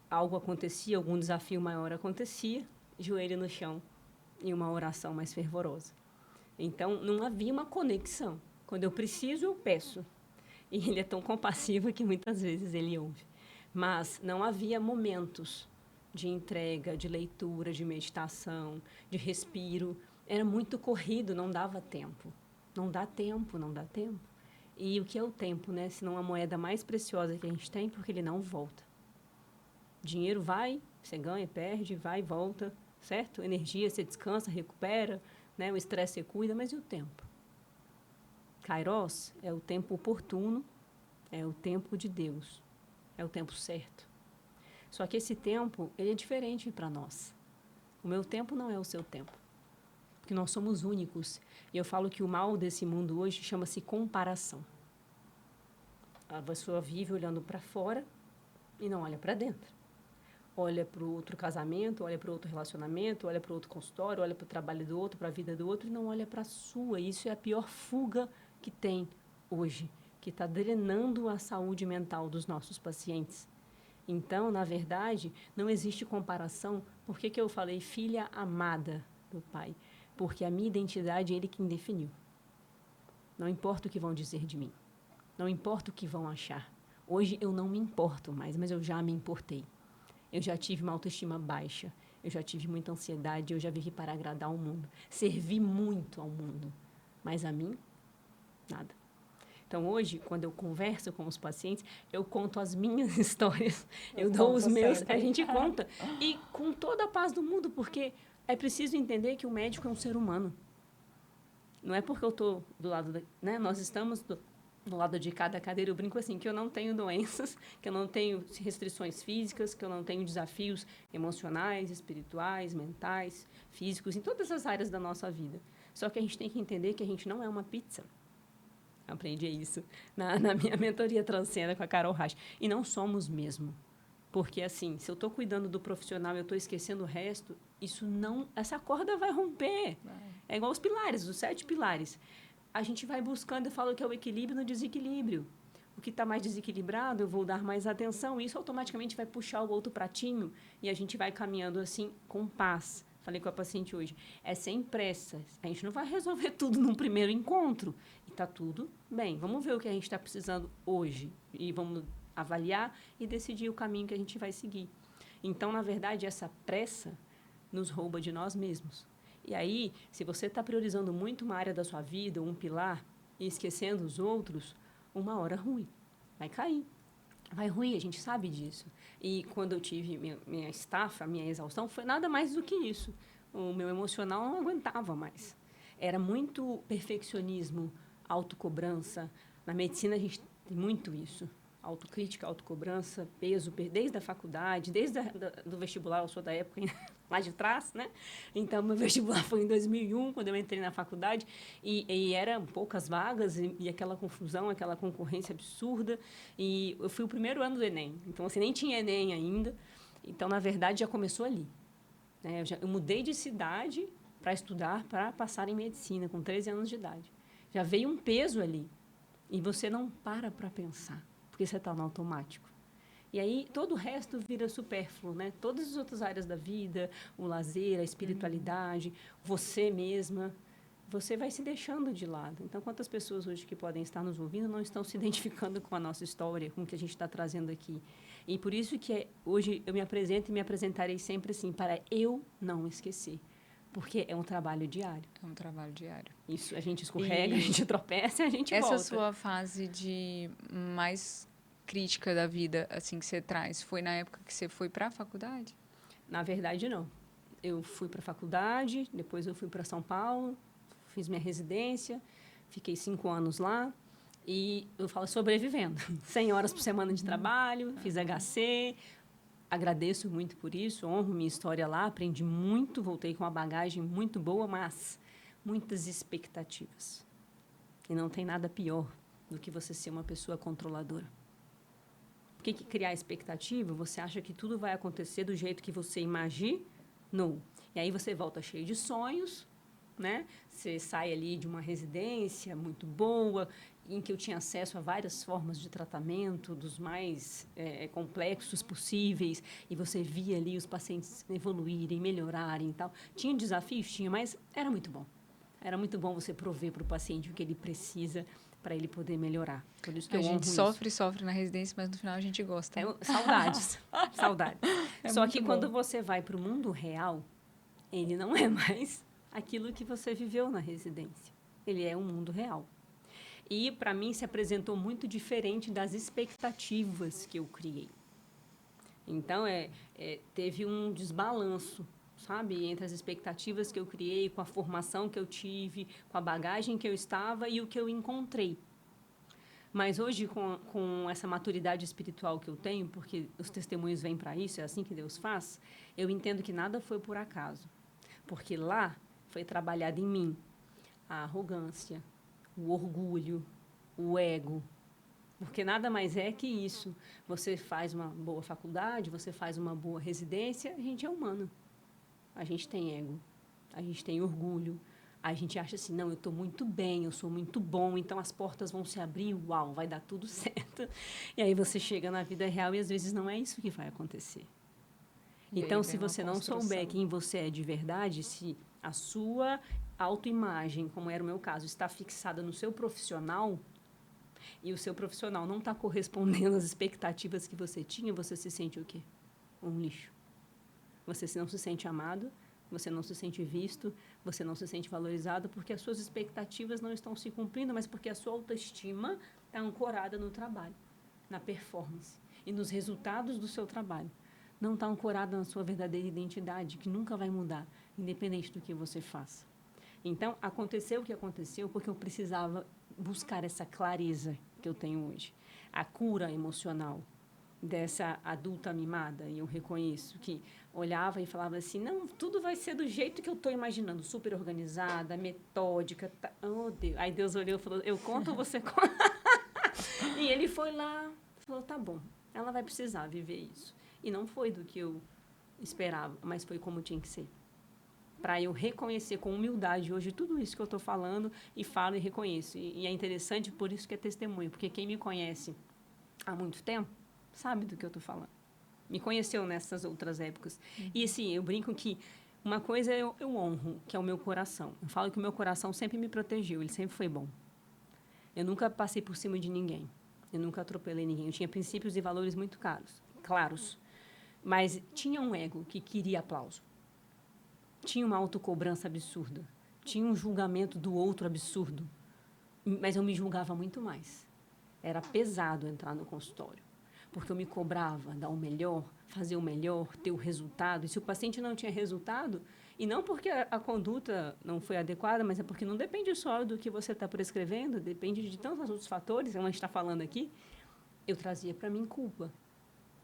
algo acontecia, algum desafio maior acontecia, joelho no chão e uma oração mais fervorosa. Então, não havia uma conexão. Quando eu preciso, eu peço. E ele é tão compassivo que muitas vezes ele ouve. Mas não havia momentos de entrega, de leitura, de meditação, de respiro. Era muito corrido, não dava tempo. Não dá tempo, não dá tempo. E o que é o tempo, né? Se não a moeda mais preciosa que a gente tem, porque ele não volta. Dinheiro vai, você ganha, perde, vai e volta, certo? Energia, você descansa, recupera, né? O estresse você cuida, mas e o tempo? Kairos é o tempo oportuno, é o tempo de Deus, é o tempo certo. Só que esse tempo, ele é diferente para nós. O meu tempo não é o seu tempo, porque nós somos únicos. E eu falo que o mal desse mundo hoje chama-se comparação. A pessoa vive olhando para fora e não olha para dentro. Olha para o outro casamento, olha para o outro relacionamento, olha para o outro consultório, olha para o trabalho do outro, para a vida do outro e não olha para a sua. Isso é a pior fuga que tem hoje, que está drenando a saúde mental dos nossos pacientes. Então, na verdade, não existe comparação. Por que eu falei filha amada do Pai? Porque a minha identidade é Ele quem definiu. Não importa o que vão dizer de mim. Não importa o que vão achar. Hoje eu não me importo mais, mas eu já me importei. Eu já tive uma autoestima baixa, eu já tive muita ansiedade, eu já vivi para agradar ao mundo. Servi muito ao mundo, mas a mim, nada. Então, hoje, quando eu converso com os pacientes, eu conto as minhas histórias, eu dou os meus, sempre. A gente conta. E com toda a paz do mundo, porque é preciso entender que o médico é um ser humano. Não é porque eu estou do lado, né? Nós estamos do lado de cada cadeira. Eu brinco assim, que eu não tenho doenças, que eu não tenho restrições físicas, que eu não tenho desafios emocionais, espirituais, mentais, físicos, em todas as áreas da nossa vida. Só que a gente tem que entender que a gente não é uma pizza. Aprendi isso na minha mentoria Transcenda com a Carol Rasch. E não somos mesmo. Porque, assim, se eu estou cuidando do profissional e eu estou esquecendo o resto, essa corda vai romper. É igual os pilares, os 7 pilares. A gente vai buscando, eu falo que é o equilíbrio no desequilíbrio. O que está mais desequilibrado, eu vou dar mais atenção. Isso automaticamente vai puxar o outro pratinho e a gente vai caminhando assim com paz. Falei com a paciente hoje. É sem pressa. A gente não vai resolver tudo num primeiro encontro. E está tudo bem. Vamos ver o que a gente está precisando hoje. E vamos avaliar e decidir o caminho que a gente vai seguir. Então, na verdade, essa pressa nos rouba de nós mesmos. E aí, se você está priorizando muito uma área da sua vida, um pilar, e esquecendo os outros, uma hora ruim. Vai cair. Vai ruir, a gente sabe disso. E quando eu tive minha estafa, minha exaustão, foi nada mais do que isso. O meu emocional não aguentava mais. Era muito perfeccionismo, autocobrança. Na medicina, a gente tem muito isso. Autocrítica, autocobrança, peso, desde a faculdade, do vestibular, eu sou da época, lá de trás, né? Então, meu vestibular foi em 2001, quando eu entrei na faculdade, e eram poucas vagas, e aquela confusão, aquela concorrência absurda, e eu fui o primeiro ano do Enem, então, assim, nem tinha Enem ainda, então, na verdade, já começou ali, né? Eu mudei de cidade para estudar, para passar em medicina, com 13 anos de idade. Já veio um peso ali, e você não para pensar, porque você está no automático. E aí, todo o resto vira supérfluo, né? Todas as outras áreas da vida, o lazer, a espiritualidade, você mesma, você vai se deixando de lado. Então, quantas pessoas hoje que podem estar nos ouvindo não estão se identificando com a nossa história, com o que a gente está trazendo aqui? E por isso que hoje eu me apresento e me apresentarei sempre assim, para eu não esquecer. Porque é um trabalho diário. É um trabalho diário. Isso, a gente escorrega, a gente tropeça e a gente essa volta. Essa sua fase de mais crítica da vida, assim, que você traz, foi na época que você foi para a faculdade? Na verdade, não. Eu fui para a faculdade, depois eu fui para São Paulo, fiz minha residência, fiquei 5 anos lá e eu falo sobrevivendo. 100 horas por semana de trabalho, fiz HC, agradeço muito por isso, honro minha história lá, aprendi muito, voltei com uma bagagem muito boa, mas muitas expectativas. E não tem nada pior do que você ser uma pessoa controladora. Porque criar expectativa, você acha que tudo vai acontecer do jeito que você imaginou. E aí você volta cheio de sonhos, né? Você sai ali de uma residência muito boa, em que eu tinha acesso a várias formas de tratamento, dos mais complexos possíveis, e você via ali os pacientes evoluírem, melhorarem e tal. Tinha desafios? Tinha, mas era muito bom. Era muito bom você prover para o paciente o que ele precisa para ele poder melhorar. Por isso que a gente sofre isso. Sofre na residência, mas no final a gente gosta. Né? Saudades. Saudades. Só que bom. Quando você vai para o mundo real, ele não é mais aquilo que você viveu na residência. Ele é um mundo real. E, para mim, se apresentou muito diferente das expectativas que eu criei. Então, teve um desbalanço, sabe, entre as expectativas que eu criei, com a formação que eu tive, com a bagagem que eu estava e o que eu encontrei. Mas hoje, com essa maturidade espiritual que eu tenho, porque os testemunhos vêm para isso, é assim que Deus faz, eu entendo que nada foi por acaso. Porque lá foi trabalhado em mim a arrogância, o orgulho, o ego. Porque nada mais é que isso. Você faz uma boa faculdade, você faz uma boa residência, a gente é humano. A gente tem ego, a gente tem orgulho, a gente acha assim, não, eu estou muito bem, eu sou muito bom, então as portas vão se abrir, uau, vai dar tudo certo. E aí você chega na vida real e às vezes não é isso que vai acontecer. Então, se você não souber quem você é de verdade, se a sua autoimagem, como era o meu caso, está fixada no seu profissional e o seu profissional não está correspondendo às expectativas que você tinha, você se sente o quê? Um lixo. Você não se sente amado, você não se sente visto, você não se sente valorizado porque as suas expectativas não estão se cumprindo, mas porque a sua autoestima está ancorada no trabalho, na performance e nos resultados do seu trabalho. Não está ancorada na sua verdadeira identidade, que nunca vai mudar, independente do que você faça. Então, aconteceu o que aconteceu porque eu precisava buscar essa clareza que eu tenho hoje. A cura emocional dessa adulta mimada, e eu reconheço que olhava e falava assim, não, tudo vai ser do jeito que eu estou imaginando, super organizada, metódica. Tá, oh, Deus. Aí Deus olhou e falou, eu conto ou você conta? E ele foi lá e falou, tá bom, ela vai precisar viver isso. E não foi do que eu esperava, mas foi como tinha que ser. Para eu reconhecer com humildade hoje tudo isso que eu estou falando e falo e reconheço. E é interessante por isso que é testemunho, porque quem me conhece há muito tempo sabe do que eu estou falando. Me conheceu nessas outras épocas. E assim, eu brinco que uma coisa eu honro, que é o meu coração. Eu falo que o meu coração sempre me protegeu, ele sempre foi bom. Eu nunca passei por cima de ninguém. Eu nunca atropelei ninguém. Eu tinha princípios e valores muito claros. Mas tinha um ego que queria aplauso. Tinha uma autocobrança absurda. Tinha um julgamento do outro absurdo. Mas eu me julgava muito mais. Era pesado entrar no consultório. Porque eu me cobrava dar o melhor, fazer o melhor, ter o resultado. E se o paciente não tinha resultado, e não porque a conduta não foi adequada, mas é porque não depende só do que você está prescrevendo, depende de tantos outros fatores, como a gente está falando aqui, eu trazia para mim culpa.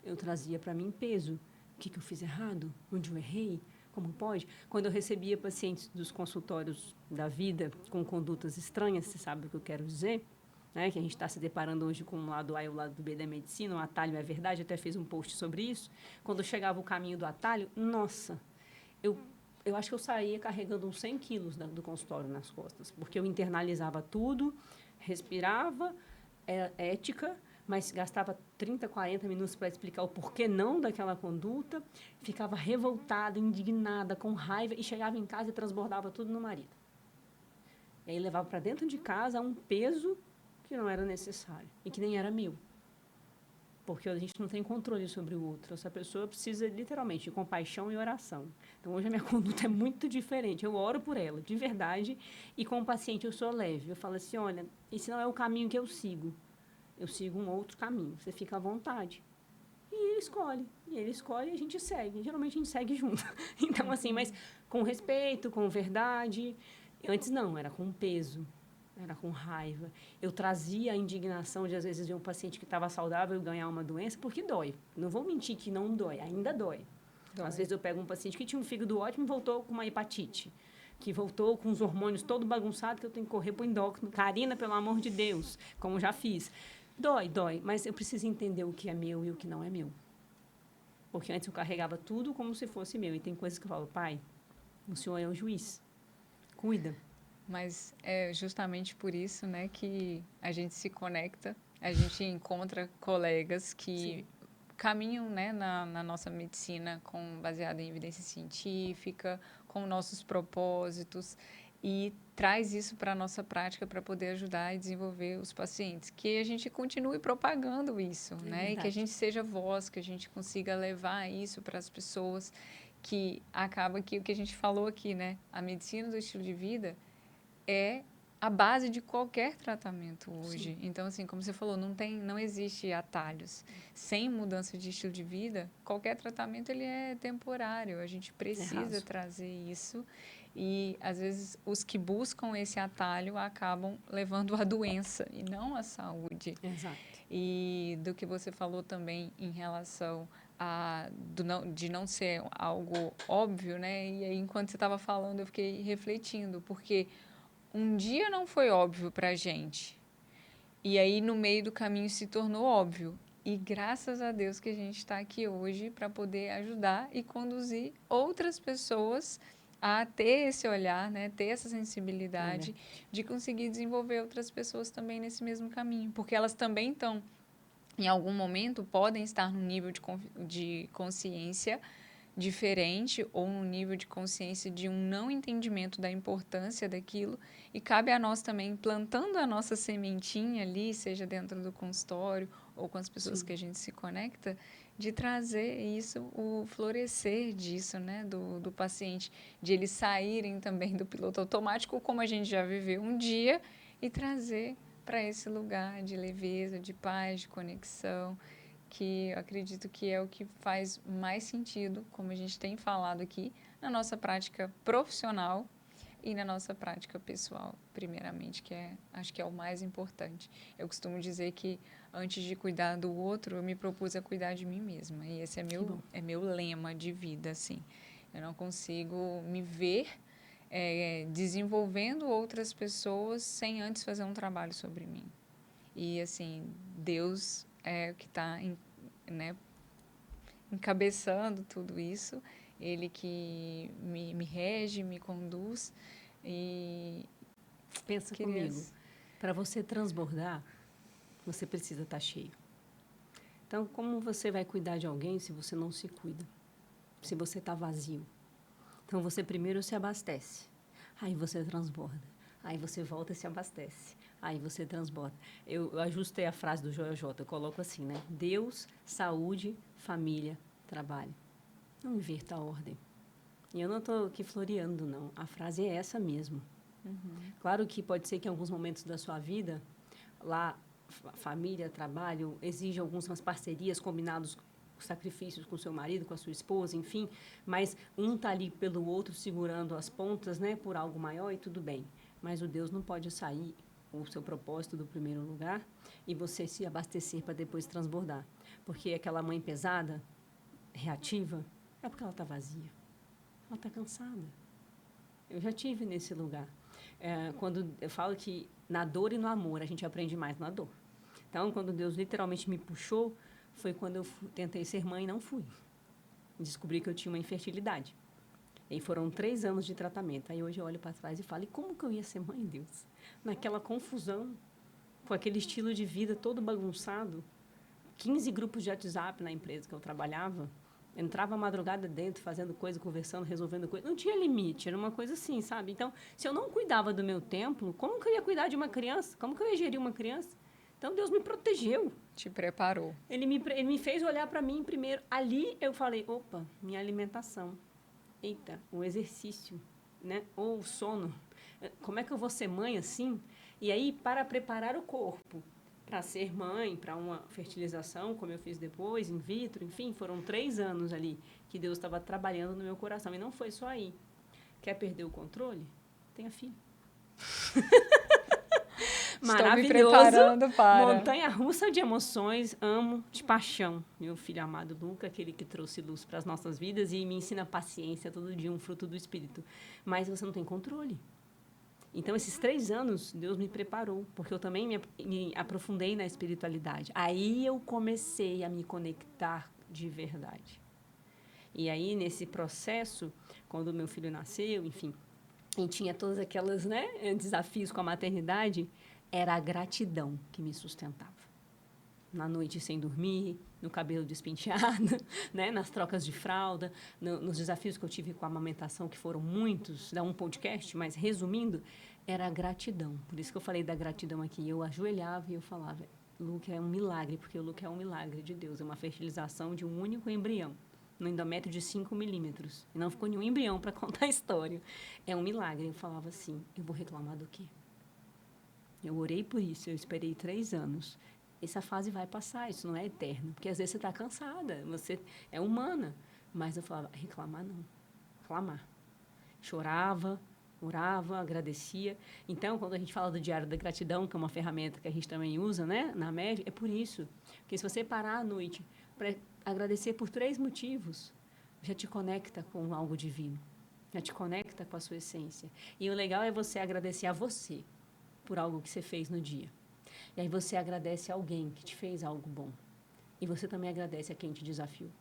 Eu trazia para mim peso. O que eu fiz errado? Onde eu errei? como pode? Quando eu recebia pacientes dos consultórios da vida com condutas estranhas, você sabe o que eu quero dizer? Né? Que a gente está se deparando hoje com o lado A e o lado B da medicina, o atalho é verdade, eu até fiz um post sobre isso. Quando chegava o caminho do atalho, nossa, eu acho que eu saía carregando uns 100 quilos do consultório nas costas, porque eu internalizava tudo, respirava, era ética, mas gastava 30, 40 minutos para explicar o porquê não daquela conduta, ficava revoltada, indignada, com raiva, e chegava em casa e transbordava tudo no marido. E aí levava para dentro de casa um peso que não era necessário e que nem era meu. Porque a gente não tem controle sobre o outro. Essa pessoa precisa, literalmente, de compaixão e oração. Então, hoje a minha conduta é muito diferente. Eu oro por ela, de verdade, e com o paciente eu sou leve. Eu falo assim, olha, esse não é o caminho que eu sigo. Eu sigo um outro caminho. Você fica à vontade. E ele escolhe. E ele escolhe e a gente segue. Geralmente a gente segue junto. Então, assim, mas com respeito, com verdade. Antes não, era com peso. Era com raiva. Eu trazia a indignação de, às vezes, ver um paciente que estava saudável e ganhar uma doença, porque dói. Não vou mentir que não dói, ainda dói. Às vezes eu pego um paciente que tinha um fígado ótimo e voltou com uma hepatite, que voltou com os hormônios todo bagunçado, que eu tenho que correr para o endócrino. Karina, pelo amor de Deus, como já fiz. Dói, mas eu preciso entender o que é meu e o que não é meu. Porque antes eu carregava tudo como se fosse meu. E tem coisas que eu falo, pai, o senhor é o juiz. Cuida. Mas é justamente por isso, né, que a gente se conecta, a gente encontra colegas que Sim. caminham, né, na nossa medicina baseada em evidência científica, com nossos propósitos e traz isso para a nossa prática para poder ajudar e desenvolver os pacientes. Que a gente continue propagando isso, né, e que a gente seja voz, que a gente consiga levar isso para as pessoas, que acaba que o que a gente falou aqui, né, a medicina do estilo de vida é a base de qualquer tratamento hoje. Sim. Então, assim, como você falou, não existe atalhos. Sem mudança de estilo de vida, qualquer tratamento ele é temporário. A gente precisa trazer isso e, às vezes, os que buscam esse atalho acabam levando a doença e não a saúde. Exato. E do que você falou também em relação de não ser algo óbvio, né? E aí, enquanto você estava falando, eu fiquei refletindo, porque um dia não foi óbvio para a gente. E aí, no meio do caminho, se tornou óbvio. E graças a Deus que a gente está aqui hoje para poder ajudar e conduzir outras pessoas a ter esse olhar, né, ter essa sensibilidade de conseguir desenvolver outras pessoas também nesse mesmo caminho. Porque elas também estão, em algum momento, podem estar num nível de consciência diferente ou um nível de consciência de um não entendimento da importância daquilo e cabe a nós também, plantando a nossa sementinha ali, seja dentro do consultório ou com as pessoas que a gente se conecta, de trazer isso, o florescer disso, né, do paciente, de eles saírem também do piloto automático, como a gente já viveu um dia, e trazer para esse lugar de leveza, de paz, de conexão, que eu acredito que é o que faz mais sentido, como a gente tem falado aqui, na nossa prática profissional e na nossa prática pessoal, primeiramente, acho que é o mais importante. Eu costumo dizer que antes de cuidar do outro, eu me propus a cuidar de mim mesma, e esse é meu lema de vida, assim. Eu não consigo me ver desenvolvendo outras pessoas sem antes fazer um trabalho sobre mim. E, assim, Deus é o que está, né, encabeçando tudo isso. Ele que me rege, me conduz. E pensa comigo, para você transbordar, você precisa estar cheio. Então, como você vai cuidar de alguém se você não se cuida? Se você está vazio? Então, você primeiro se abastece. Aí você transborda. Aí você volta e se abastece. Aí você transborda. Eu ajustei a frase do Joel J. Eu coloco assim, né? Deus, saúde, família, trabalho. Não inverta a ordem. E eu não estou aqui floreando, não. A frase é essa mesmo. Claro que pode ser que em alguns momentos da sua vida, lá, família, trabalho, exige algumas parcerias, combinados sacrifícios com seu marido, com a sua esposa, enfim, mas um está ali pelo outro segurando as pontas, né, por algo maior e tudo bem. Mas o Deus não pode sair o seu propósito do primeiro lugar e você se abastecer para depois transbordar. Porque aquela mãe pesada, reativa, é porque ela está vazia. ela está cansada. Eu já tive nesse lugar. Quando eu falo que na dor e no amor, a gente aprende mais na dor. Então, quando Deus literalmente me puxou, foi quando eu tentei ser mãe e não fui. Descobri que eu tinha uma infertilidade. E foram 3 anos de tratamento. Aí hoje eu olho para trás e falo, e como que eu ia ser mãe, Deus? Naquela confusão, com aquele estilo de vida todo bagunçado, 15 grupos de WhatsApp na empresa que eu trabalhava, entrava a madrugada dentro, fazendo coisa, conversando, resolvendo coisa. Não tinha limite, era uma coisa assim, sabe? Então, se eu não cuidava do meu templo, como que eu ia cuidar de uma criança? Como que eu ia gerir uma criança? Então, Deus me protegeu. Te preparou. Ele me fez olhar para mim primeiro. Ali eu falei, opa, minha alimentação. Eita, o exercício, né? Ou o sono. Como é que eu vou ser mãe assim? E aí, para preparar o corpo para ser mãe, para uma fertilização, como eu fiz depois, in vitro, enfim, foram 3 anos ali que Deus estava trabalhando no meu coração. E não foi só aí. Quer perder o controle? Tenha filho. Estou me preparando para. Montanha-russa de emoções, amo de paixão. Meu filho amado Luca, aquele que trouxe luz para as nossas vidas e me ensina paciência todo dia, um fruto do Espírito. Mas você não tem controle. Então, esses 3 anos, Deus me preparou, porque eu também me aprofundei na espiritualidade. Aí eu comecei a me conectar de verdade. E aí, nesse processo, quando meu filho nasceu, enfim, e tinha todas aquelas, né, desafios com a maternidade, era a gratidão que me sustentava. Na noite sem dormir, no cabelo despenteado, né, nas trocas de fralda, nos desafios que eu tive com a amamentação, que foram muitos, dá um podcast, mas resumindo, era a gratidão. Por isso que eu falei da gratidão aqui. Eu ajoelhava e eu falava, Luca é um milagre, porque o Luca é um milagre de Deus, é uma fertilização de um único embrião, no endométrio de 5 milímetros. E não ficou nenhum embrião para contar a história. É um milagre. Eu falava assim, eu vou reclamar do quê? Eu orei por isso, eu esperei 3 anos. Essa fase vai passar, isso não é eterno. Porque às vezes você está cansada, você é humana. Mas eu falava, reclamar não. Reclamar. Chorava, orava, agradecia. Então, quando a gente fala do Diário da Gratidão, que é uma ferramenta que a gente também usa, né, na média, é por isso. Porque se você parar à noite para agradecer por 3 motivos, já te conecta com algo divino. Já te conecta com a sua essência. E o legal é você agradecer a você por algo que você fez no dia. E aí você agradece a alguém que te fez algo bom. E você também agradece a quem te desafiou.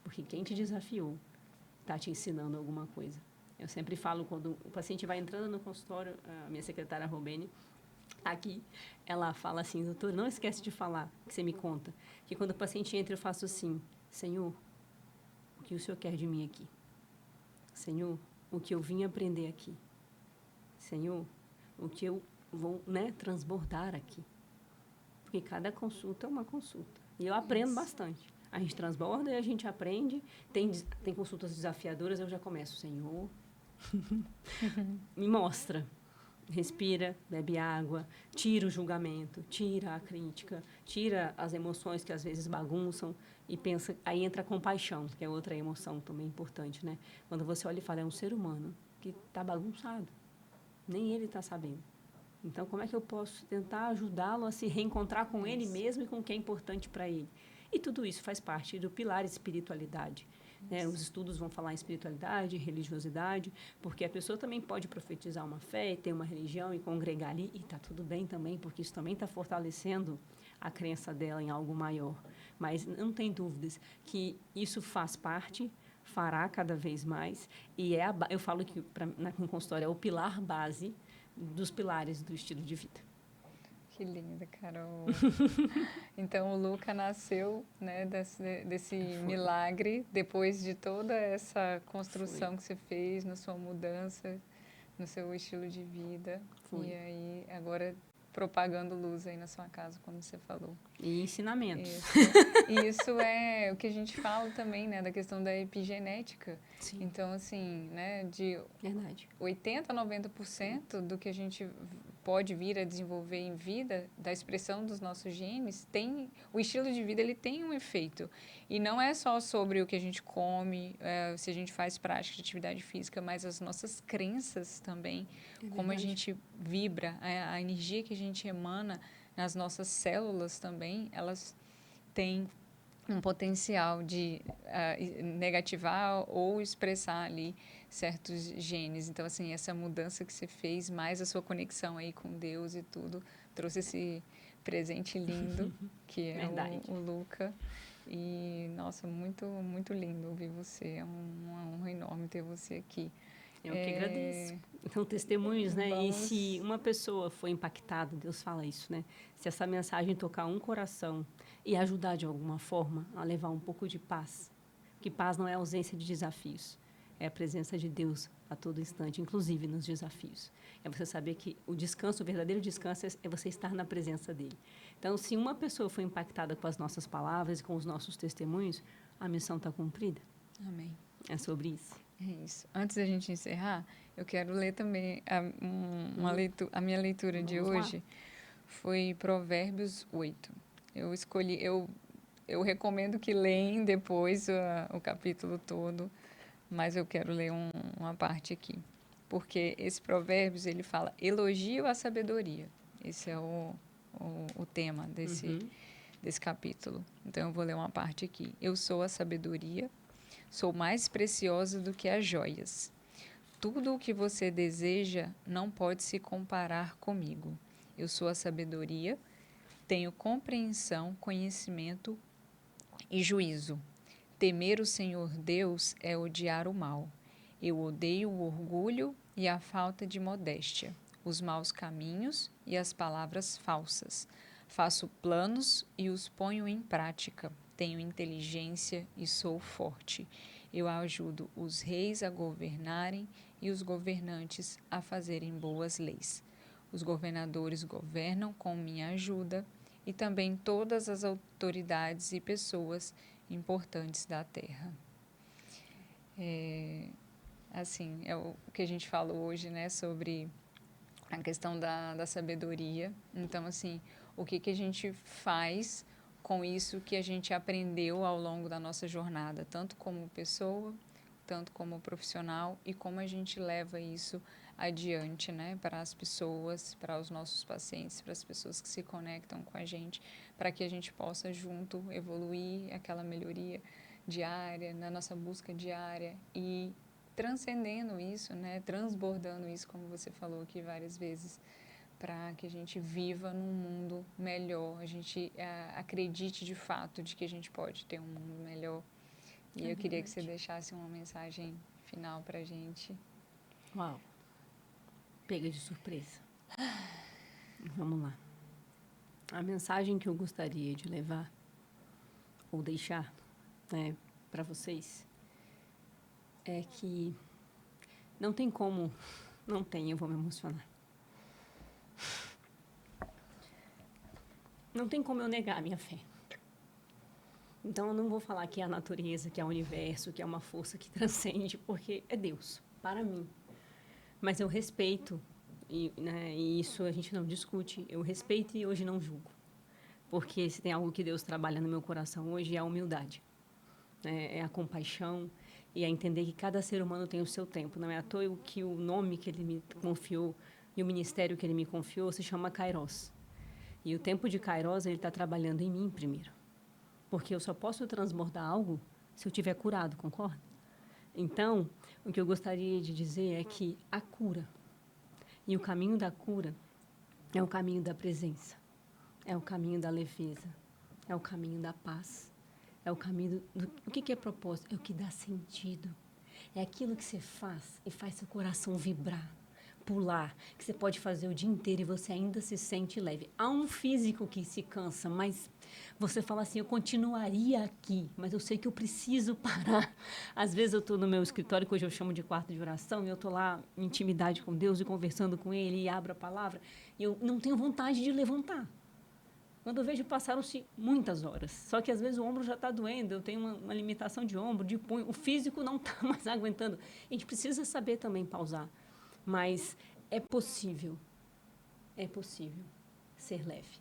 Porque quem te desafiou está te ensinando alguma coisa. Eu sempre falo, quando o paciente vai entrando no consultório, a minha secretária Robene, aqui, ela fala assim, doutor, não esquece de falar, que você me conta, que quando o paciente entra, eu faço assim, Senhor, o que o Senhor quer de mim aqui? Senhor, o que eu vim aprender aqui? Senhor, o que eu vou, né, transbordar aqui? Porque cada consulta é uma consulta. E eu aprendo bastante. A gente transborda e a gente aprende. Tem consultas desafiadoras, eu já começo, Senhor, me mostra. Respira, bebe água, tira o julgamento, tira a crítica, tira as emoções que às vezes bagunçam e pensa, aí entra a compaixão, que é outra emoção também importante, né? Quando você olha e fala, é um ser humano que está bagunçado, nem ele está sabendo. Então, como é que eu posso tentar ajudá-lo a se reencontrar com ele mesmo e com o que é importante para ele? E tudo isso faz parte do pilar espiritualidade. Né? Os estudos vão falar em espiritualidade, religiosidade, porque a pessoa também pode profetizar uma fé, ter uma religião e congregar ali, e está tudo bem também, porque isso também está fortalecendo a crença dela em algo maior. Mas não tem dúvidas que isso faz parte, fará cada vez mais, e eu falo que no consultório é o pilar base dos pilares do estilo de vida. Que linda, Carol. Então, o Luca nasceu, né, desse milagre, depois de toda essa construção que você fez na sua mudança, no seu estilo de vida. Foi. E aí, agora, propagando luz aí na sua casa, como você falou. E ensinamentos. Isso é o que a gente fala também, né, da questão da epigenética. Sim. Então, assim, né, de Verdade. 80% a 90% do que a gente pode vir a desenvolver em vida, da expressão dos nossos genes, o estilo de vida ele tem um efeito. E não é só sobre o que a gente come, se a gente faz prática de atividade física, mas as nossas crenças também, como a gente vibra, a energia que a gente emana nas nossas células também, elas têm um potencial de negativar ou expressar ali certos genes. Então, assim, essa mudança que você fez, mais a sua conexão aí com Deus e tudo, trouxe esse presente lindo, que é Verdade. o Luca. E, nossa, muito lindo ouvir você. É uma honra enorme ter você aqui. Eu que agradeço. São testemunhos, né? E se uma pessoa foi impactada, Deus fala isso, né? Se essa mensagem tocar um coração e ajudar de alguma forma a levar um pouco de paz, que paz não é ausência de desafios, é a presença de Deus a todo instante, inclusive nos desafios. É você saber que o descanso, o verdadeiro descanso é você estar na presença dele. Então, se uma pessoa foi impactada com as nossas palavras e com os nossos testemunhos, a missão está cumprida. Amém. É sobre isso. É isso. Antes da gente encerrar, eu quero ler também a minha leitura de hoje. Foi Provérbios 8. Eu escolhi, eu recomendo que leem depois o capítulo todo, mas eu quero ler uma parte aqui. Porque esse Provérbios, ele fala elogio à sabedoria. Esse é o tema desse capítulo. Então, eu vou ler uma parte aqui. Eu sou a sabedoria, sou mais preciosa do que as joias. Tudo o que você deseja não pode se comparar comigo. Eu sou a sabedoria, tenho compreensão, conhecimento e juízo. Temer o Senhor Deus é odiar o mal. Eu odeio o orgulho e a falta de modéstia, os maus caminhos e as palavras falsas. Faço planos e os ponho em prática. Tenho inteligência e sou forte. Eu ajudo os reis a governarem e os governantes a fazerem boas leis. Os governadores governam com minha ajuda e também todas as autoridades e pessoas importantes da terra. Assim, é o que a gente falou hoje, né, sobre a questão da sabedoria. Então, assim, o que a gente faz com isso que a gente aprendeu ao longo da nossa jornada, tanto como pessoa, tanto como profissional, e como a gente leva isso adiante, né, para as pessoas, para os nossos pacientes, para as pessoas que se conectam com a gente, para que a gente possa junto evoluir aquela melhoria diária, na nossa busca diária e transcendendo isso, né, transbordando isso, como você falou aqui várias vezes, para que a gente viva num mundo melhor, a gente acredite de fato de que a gente pode ter um mundo melhor. E eu queria que você deixasse uma mensagem final para a gente. Uau! Pega de surpresa. Vamos lá. A mensagem que eu gostaria de levar ou deixar, né, para vocês é que não tem como, não tem, eu vou me emocionar. Não tem como eu negar a minha fé. Então, eu não vou falar que é a natureza, que é o universo, que é uma força que transcende, porque é Deus, para mim. Mas eu respeito, né, e isso a gente não discute. Eu respeito e hoje não julgo. Porque se tem algo que Deus trabalha no meu coração hoje é a humildade. É a compaixão e a entender que cada ser humano tem o seu tempo. Não é à toa que o nome que Ele me confiou e o ministério que Ele me confiou se chama Kairos. E o tempo de Kairos, Ele está trabalhando em mim primeiro. Porque eu só posso transbordar algo se eu tiver curado, concorda? Então, o que eu gostaria de dizer é que a cura e o caminho da cura é o caminho da presença, é o caminho da leveza, é o caminho da paz, é o caminho o que é propósito? É o que dá sentido, é aquilo que você faz e faz seu coração vibrar, pular, que você pode fazer o dia inteiro e você ainda se sente leve. Há um físico que se cansa, mas você fala assim, eu continuaria aqui, mas eu sei que eu preciso parar. Às vezes eu estou no meu escritório, que hoje eu chamo de quarto de oração, e eu estou lá em intimidade com Deus e conversando com Ele, e abro a palavra, e eu não tenho vontade de levantar. Quando eu vejo, passaram-se muitas horas. Só que às vezes o ombro já está doendo, eu tenho uma limitação de ombro, de punho, o físico não está mais aguentando. A gente precisa saber também pausar. Mas é possível ser leve.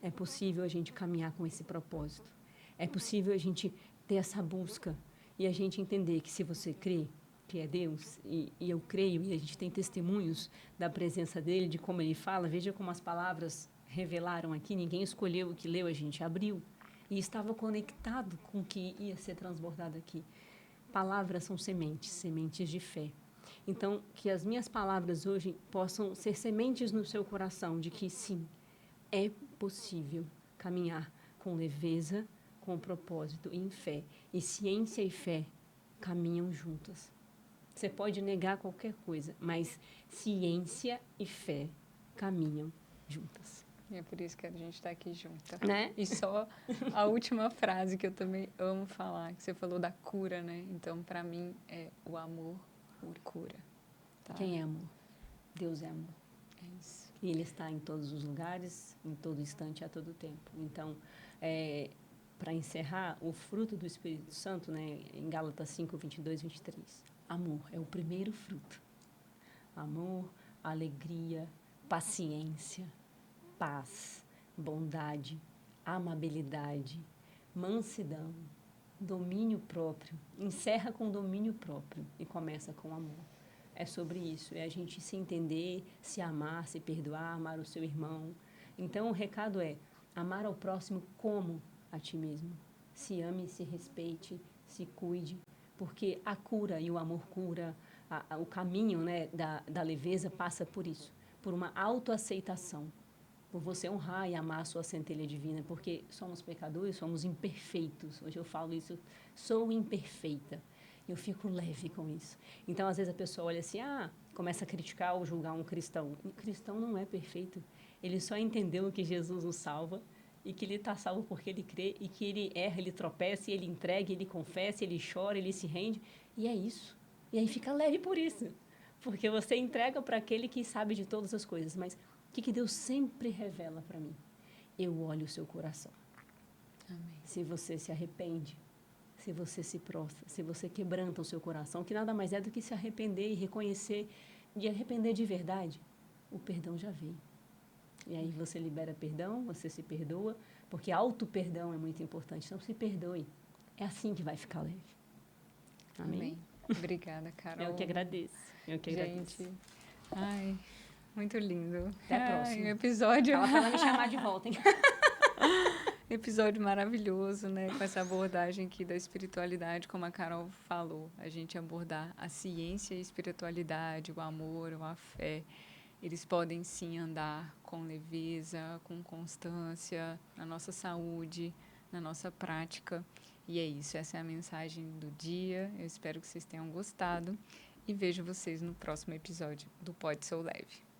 É possível a gente caminhar com esse propósito. É possível a gente ter essa busca e a gente entender que se você crê que é Deus, e eu creio, e a gente tem testemunhos da presença dele, de como ele fala, veja como as palavras revelaram aqui, ninguém escolheu o que leu, a gente abriu. e estava conectado com o que ia ser transbordado aqui. Palavras são sementes, sementes de fé. Então, que as minhas palavras hoje possam ser sementes no seu coração de que sim, é possível caminhar com leveza, com propósito e em fé. E ciência e fé caminham juntas. Você pode negar qualquer coisa, mas ciência e fé caminham juntas. E é por isso que a gente está aqui junta. Né? E só a última frase que eu também amo falar, que você falou da cura, né? Então, para mim, é o amor cura. Tá? Quem é amor? Deus é amor. É isso. E Ele está em todos os lugares, em todo instante, a todo tempo. Então, para encerrar, o fruto do Espírito Santo, né, em Gálatas 5, 22, 23. Amor é o primeiro fruto. Amor, alegria, paciência, paz, bondade, amabilidade, mansidão, domínio próprio. Encerra com domínio próprio e começa com amor. É sobre isso, é a gente se entender, se amar, se perdoar, amar o seu irmão. Então, o recado é amar ao próximo como a ti mesmo. Se ame, se respeite, se cuide, porque a cura e o amor cura, o caminho, né, da leveza passa por isso, por uma autoaceitação, por você honrar e amar a sua centelha divina, porque somos pecadores, somos imperfeitos. Hoje eu falo isso, sou imperfeita. Eu fico leve com isso. Então, às vezes, a pessoa olha assim, começa a criticar ou julgar um cristão. Um cristão não é perfeito. Ele só entendeu que Jesus o salva e que ele está salvo porque ele crê e que ele erra, ele tropeça, ele entrega, ele confessa, ele chora, ele se rende. E é isso. E aí fica leve por isso. Porque você entrega para aquele que sabe de todas as coisas. Mas o que Deus sempre revela para mim? Eu olho o seu coração. Amém. Se você se arrepende, se você se prostra, se você quebranta o seu coração, que nada mais é do que se arrepender e reconhecer, e arrepender de verdade, o perdão já veio. E aí você libera perdão, você se perdoa, porque auto-perdão é muito importante. Então, se perdoe. É assim que vai ficar leve. Amém? Amém. Obrigada, Carol. Eu que agradeço. Eu que agradeço. Gente, ai, muito lindo. Até a próxima. Um episódio... Ela vai me chamar de volta, hein? Episódio maravilhoso, né? Com essa abordagem aqui da espiritualidade, como a Carol falou. A gente abordar a ciência e a espiritualidade, o amor, a fé. Eles podem sim andar com leveza, com constância, na nossa saúde, na nossa prática. E é isso, essa é a mensagem do dia. Eu espero que vocês tenham gostado e vejo vocês no próximo episódio do Pode Sou Leve.